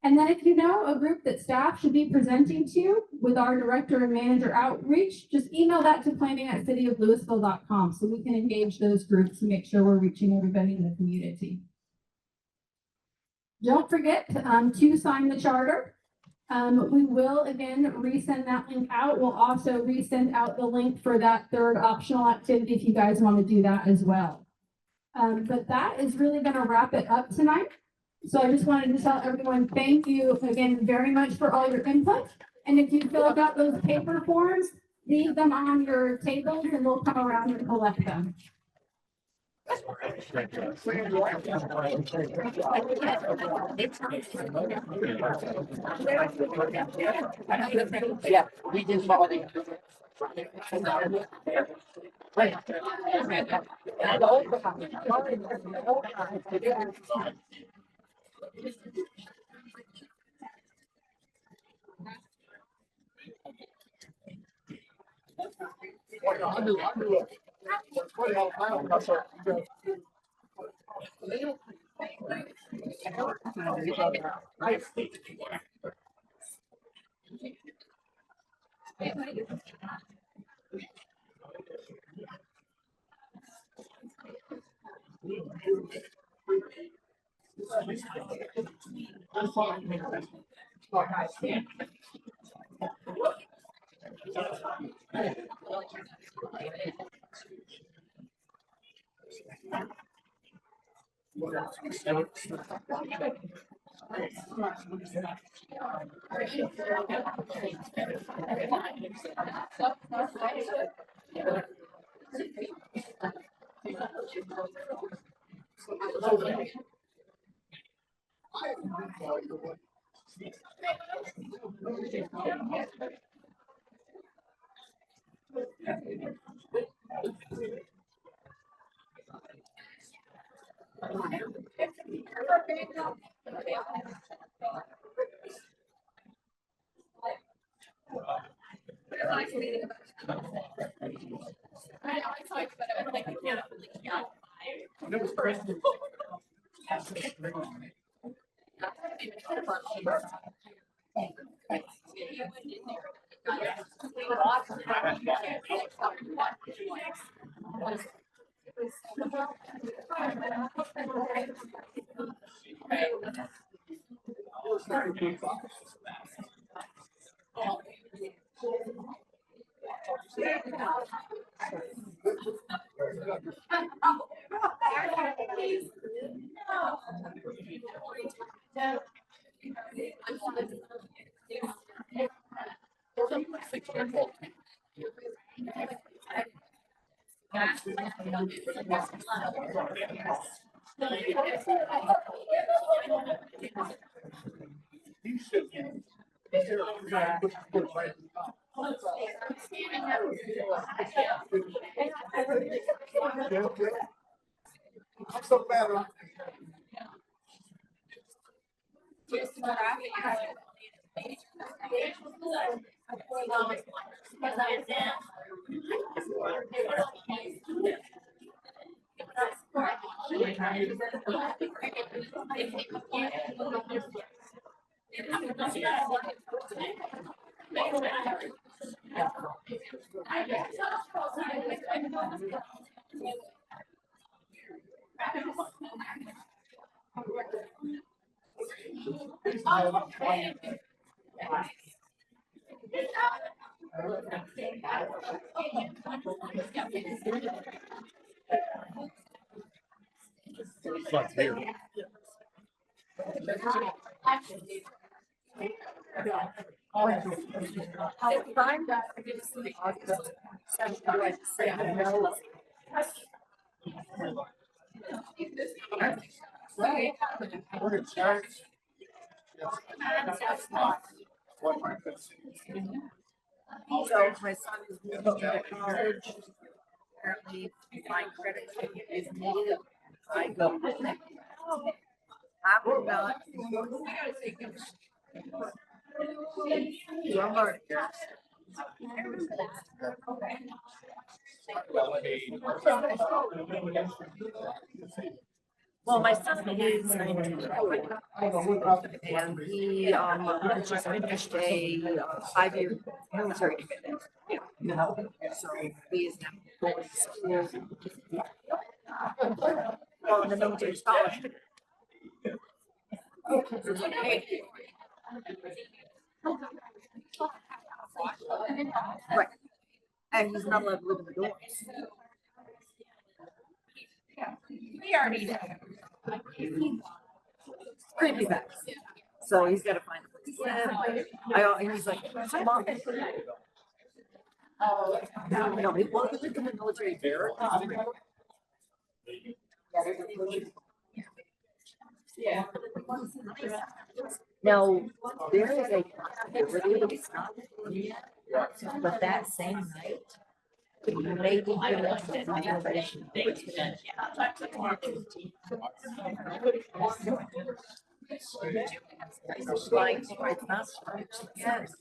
C: And then if you know a group that staff should be presenting to with our director and manager outreach, just email that to planning@cityoflewisville.com so we can engage those groups and make sure we're reaching everybody in the community. Don't forget to sign the charter. We will again resend that link out. We'll also resend out the link for that third optional activity if you guys want to do that as well. But that is really going to wrap it up tonight. So I just wanted to tell everyone thank you again very much for all your input. And if you filled out those paper forms, leave them on your tables and we'll come around and collect them.
F: Yeah, we didn't bother.
I: I'm so bad.
F: So my son is moving to college. Apparently, my credit is negative. I go. I'm not. I'm already here. Well, my son is 19, and he just finished a 5-year military commitment. So he is now going to school. Well, in the military scholarship. Right. And he's not allowed to live in the dorms.
A: We already know.
F: Creepy facts. So he's got to find a place to live. And he's like, Mom. No, he wasn't in the military barracks.
C: Yeah.
F: Now, there is a possibility, but that same night, maybe yes,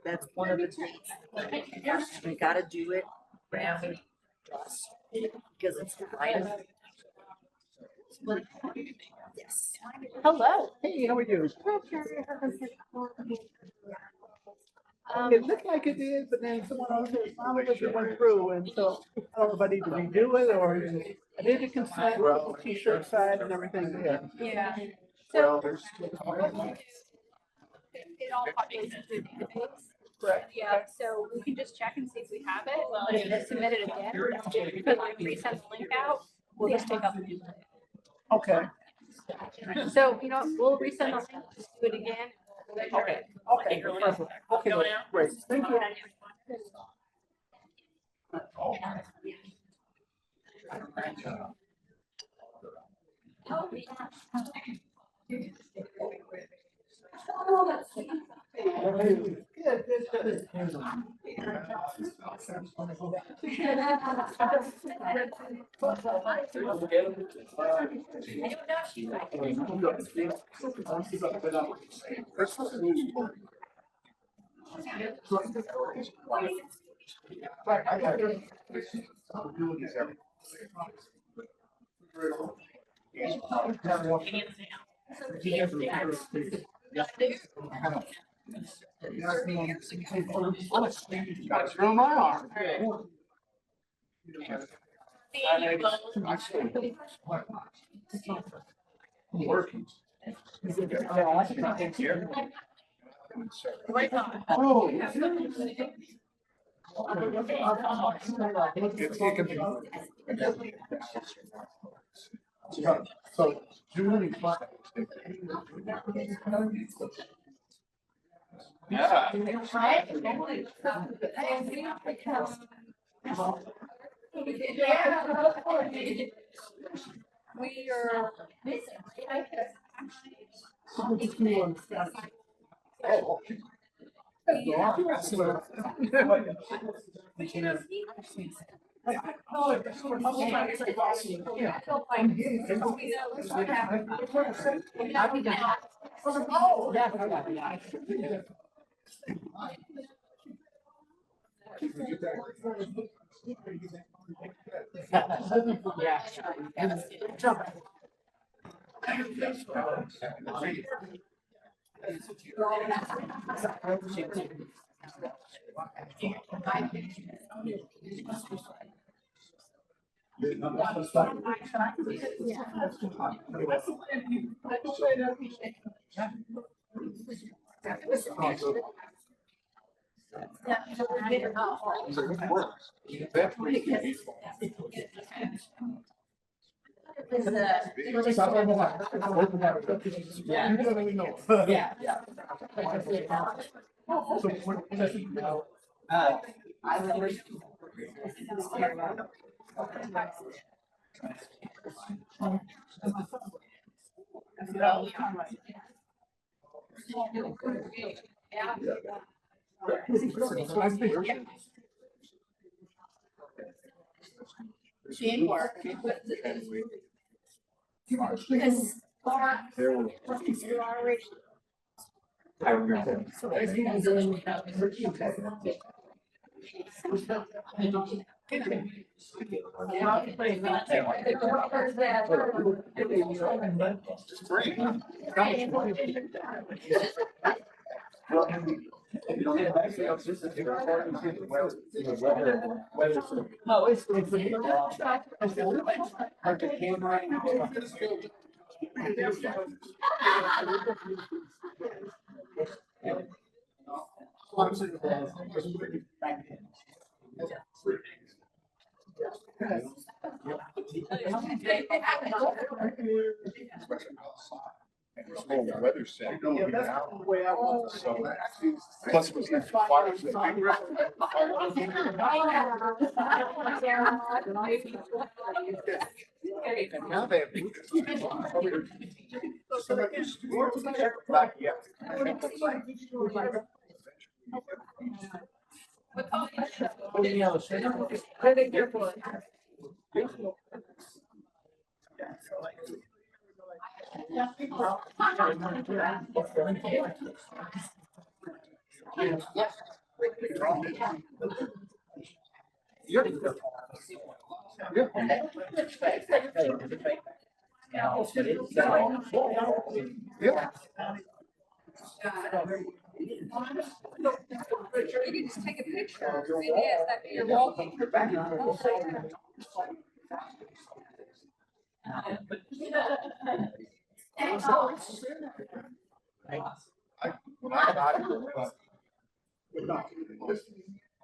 F: that's one of the things. We gotta do it around because it's light. Yes.
I: Hello. Hey, how are you? It looked like it did, but then someone else said, "Mom, it just went through," and so I don't know if I need to redo it or I did the consent, the t-shirt side and everything there.
C: Yeah. So it all populates into the database.
I: Correct.
C: Yeah, so we can just check and see if we have it, but if it's submitted again, because we resend the link out, we'll just take up.
I: Okay,
C: So, you know, we'll resend the link, just do it again.
I: okay, perfect. Okay, great. Thank you. Good, good, good. Got through my arm. Working. Oh. So Julie. Yeah.
C: We are.
I: Oh.
C: She didn't work. Because you're already.
B: I remember.
I: No, it's.
B: And this whole weather center.
I: Yeah, that's the way I want.
B: So, plus it was like fire. And now they have. Yeah.
F: You can just take a picture. Yes, that you're walking.
B: When I got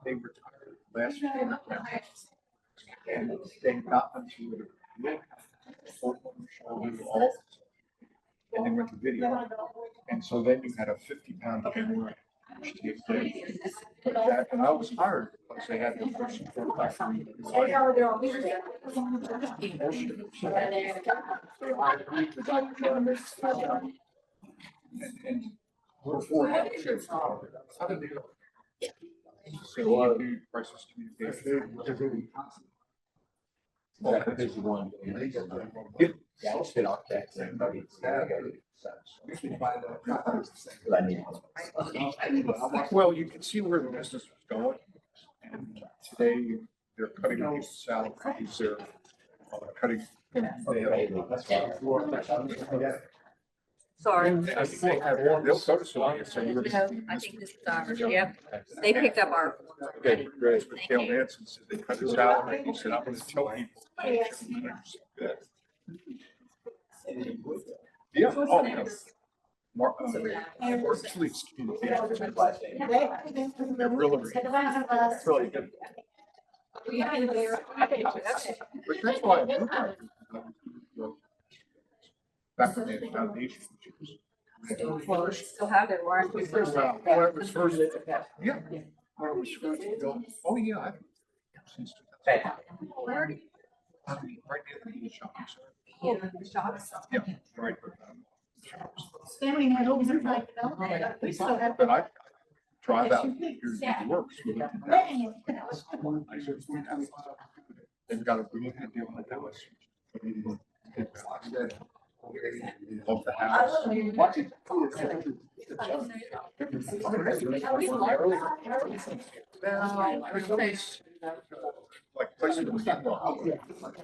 B: they retired last year. And they got them to all, and they went to video. And so then you had a 50-pound camera. And I was hired because they had the person for and before how did they go? So you do crisis communication. Well, you can see where the business was going. And today they're cutting people's salaries, they're cutting.
F: Sorry.
B: I think they have one, they'll go to Somalia, so you're.
F: No, I think this is ours. Yep. They picked up our.
B: Okay, great. But Gail Manson said they cut his salary. He said, I'm gonna tell people. Yeah, oh, yeah. Mark, please communicate. They're really good. But that's why. Back when they had foundation.
F: Well, we still have it. We're actually first.
B: When it was first, yeah. When it was first built, oh, yeah. Since 2000. Right near the shops.
F: Shops.
B: Yeah, right.
D: Stanley had over there, like, no, we still have.
B: But I drive out here to work. They've got a really good deal on the house. Of the house. Like places that we got.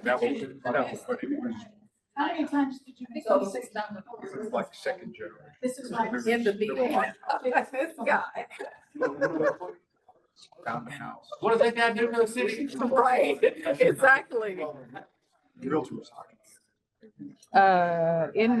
B: That was,
D: How many times did you make?
B: it was like second generation.
D: This is my.
F: In the big one. This guy.
B: Found the house.
G: What does that guy do to the city?
F: Right, exactly.
B: Realtors.
F: In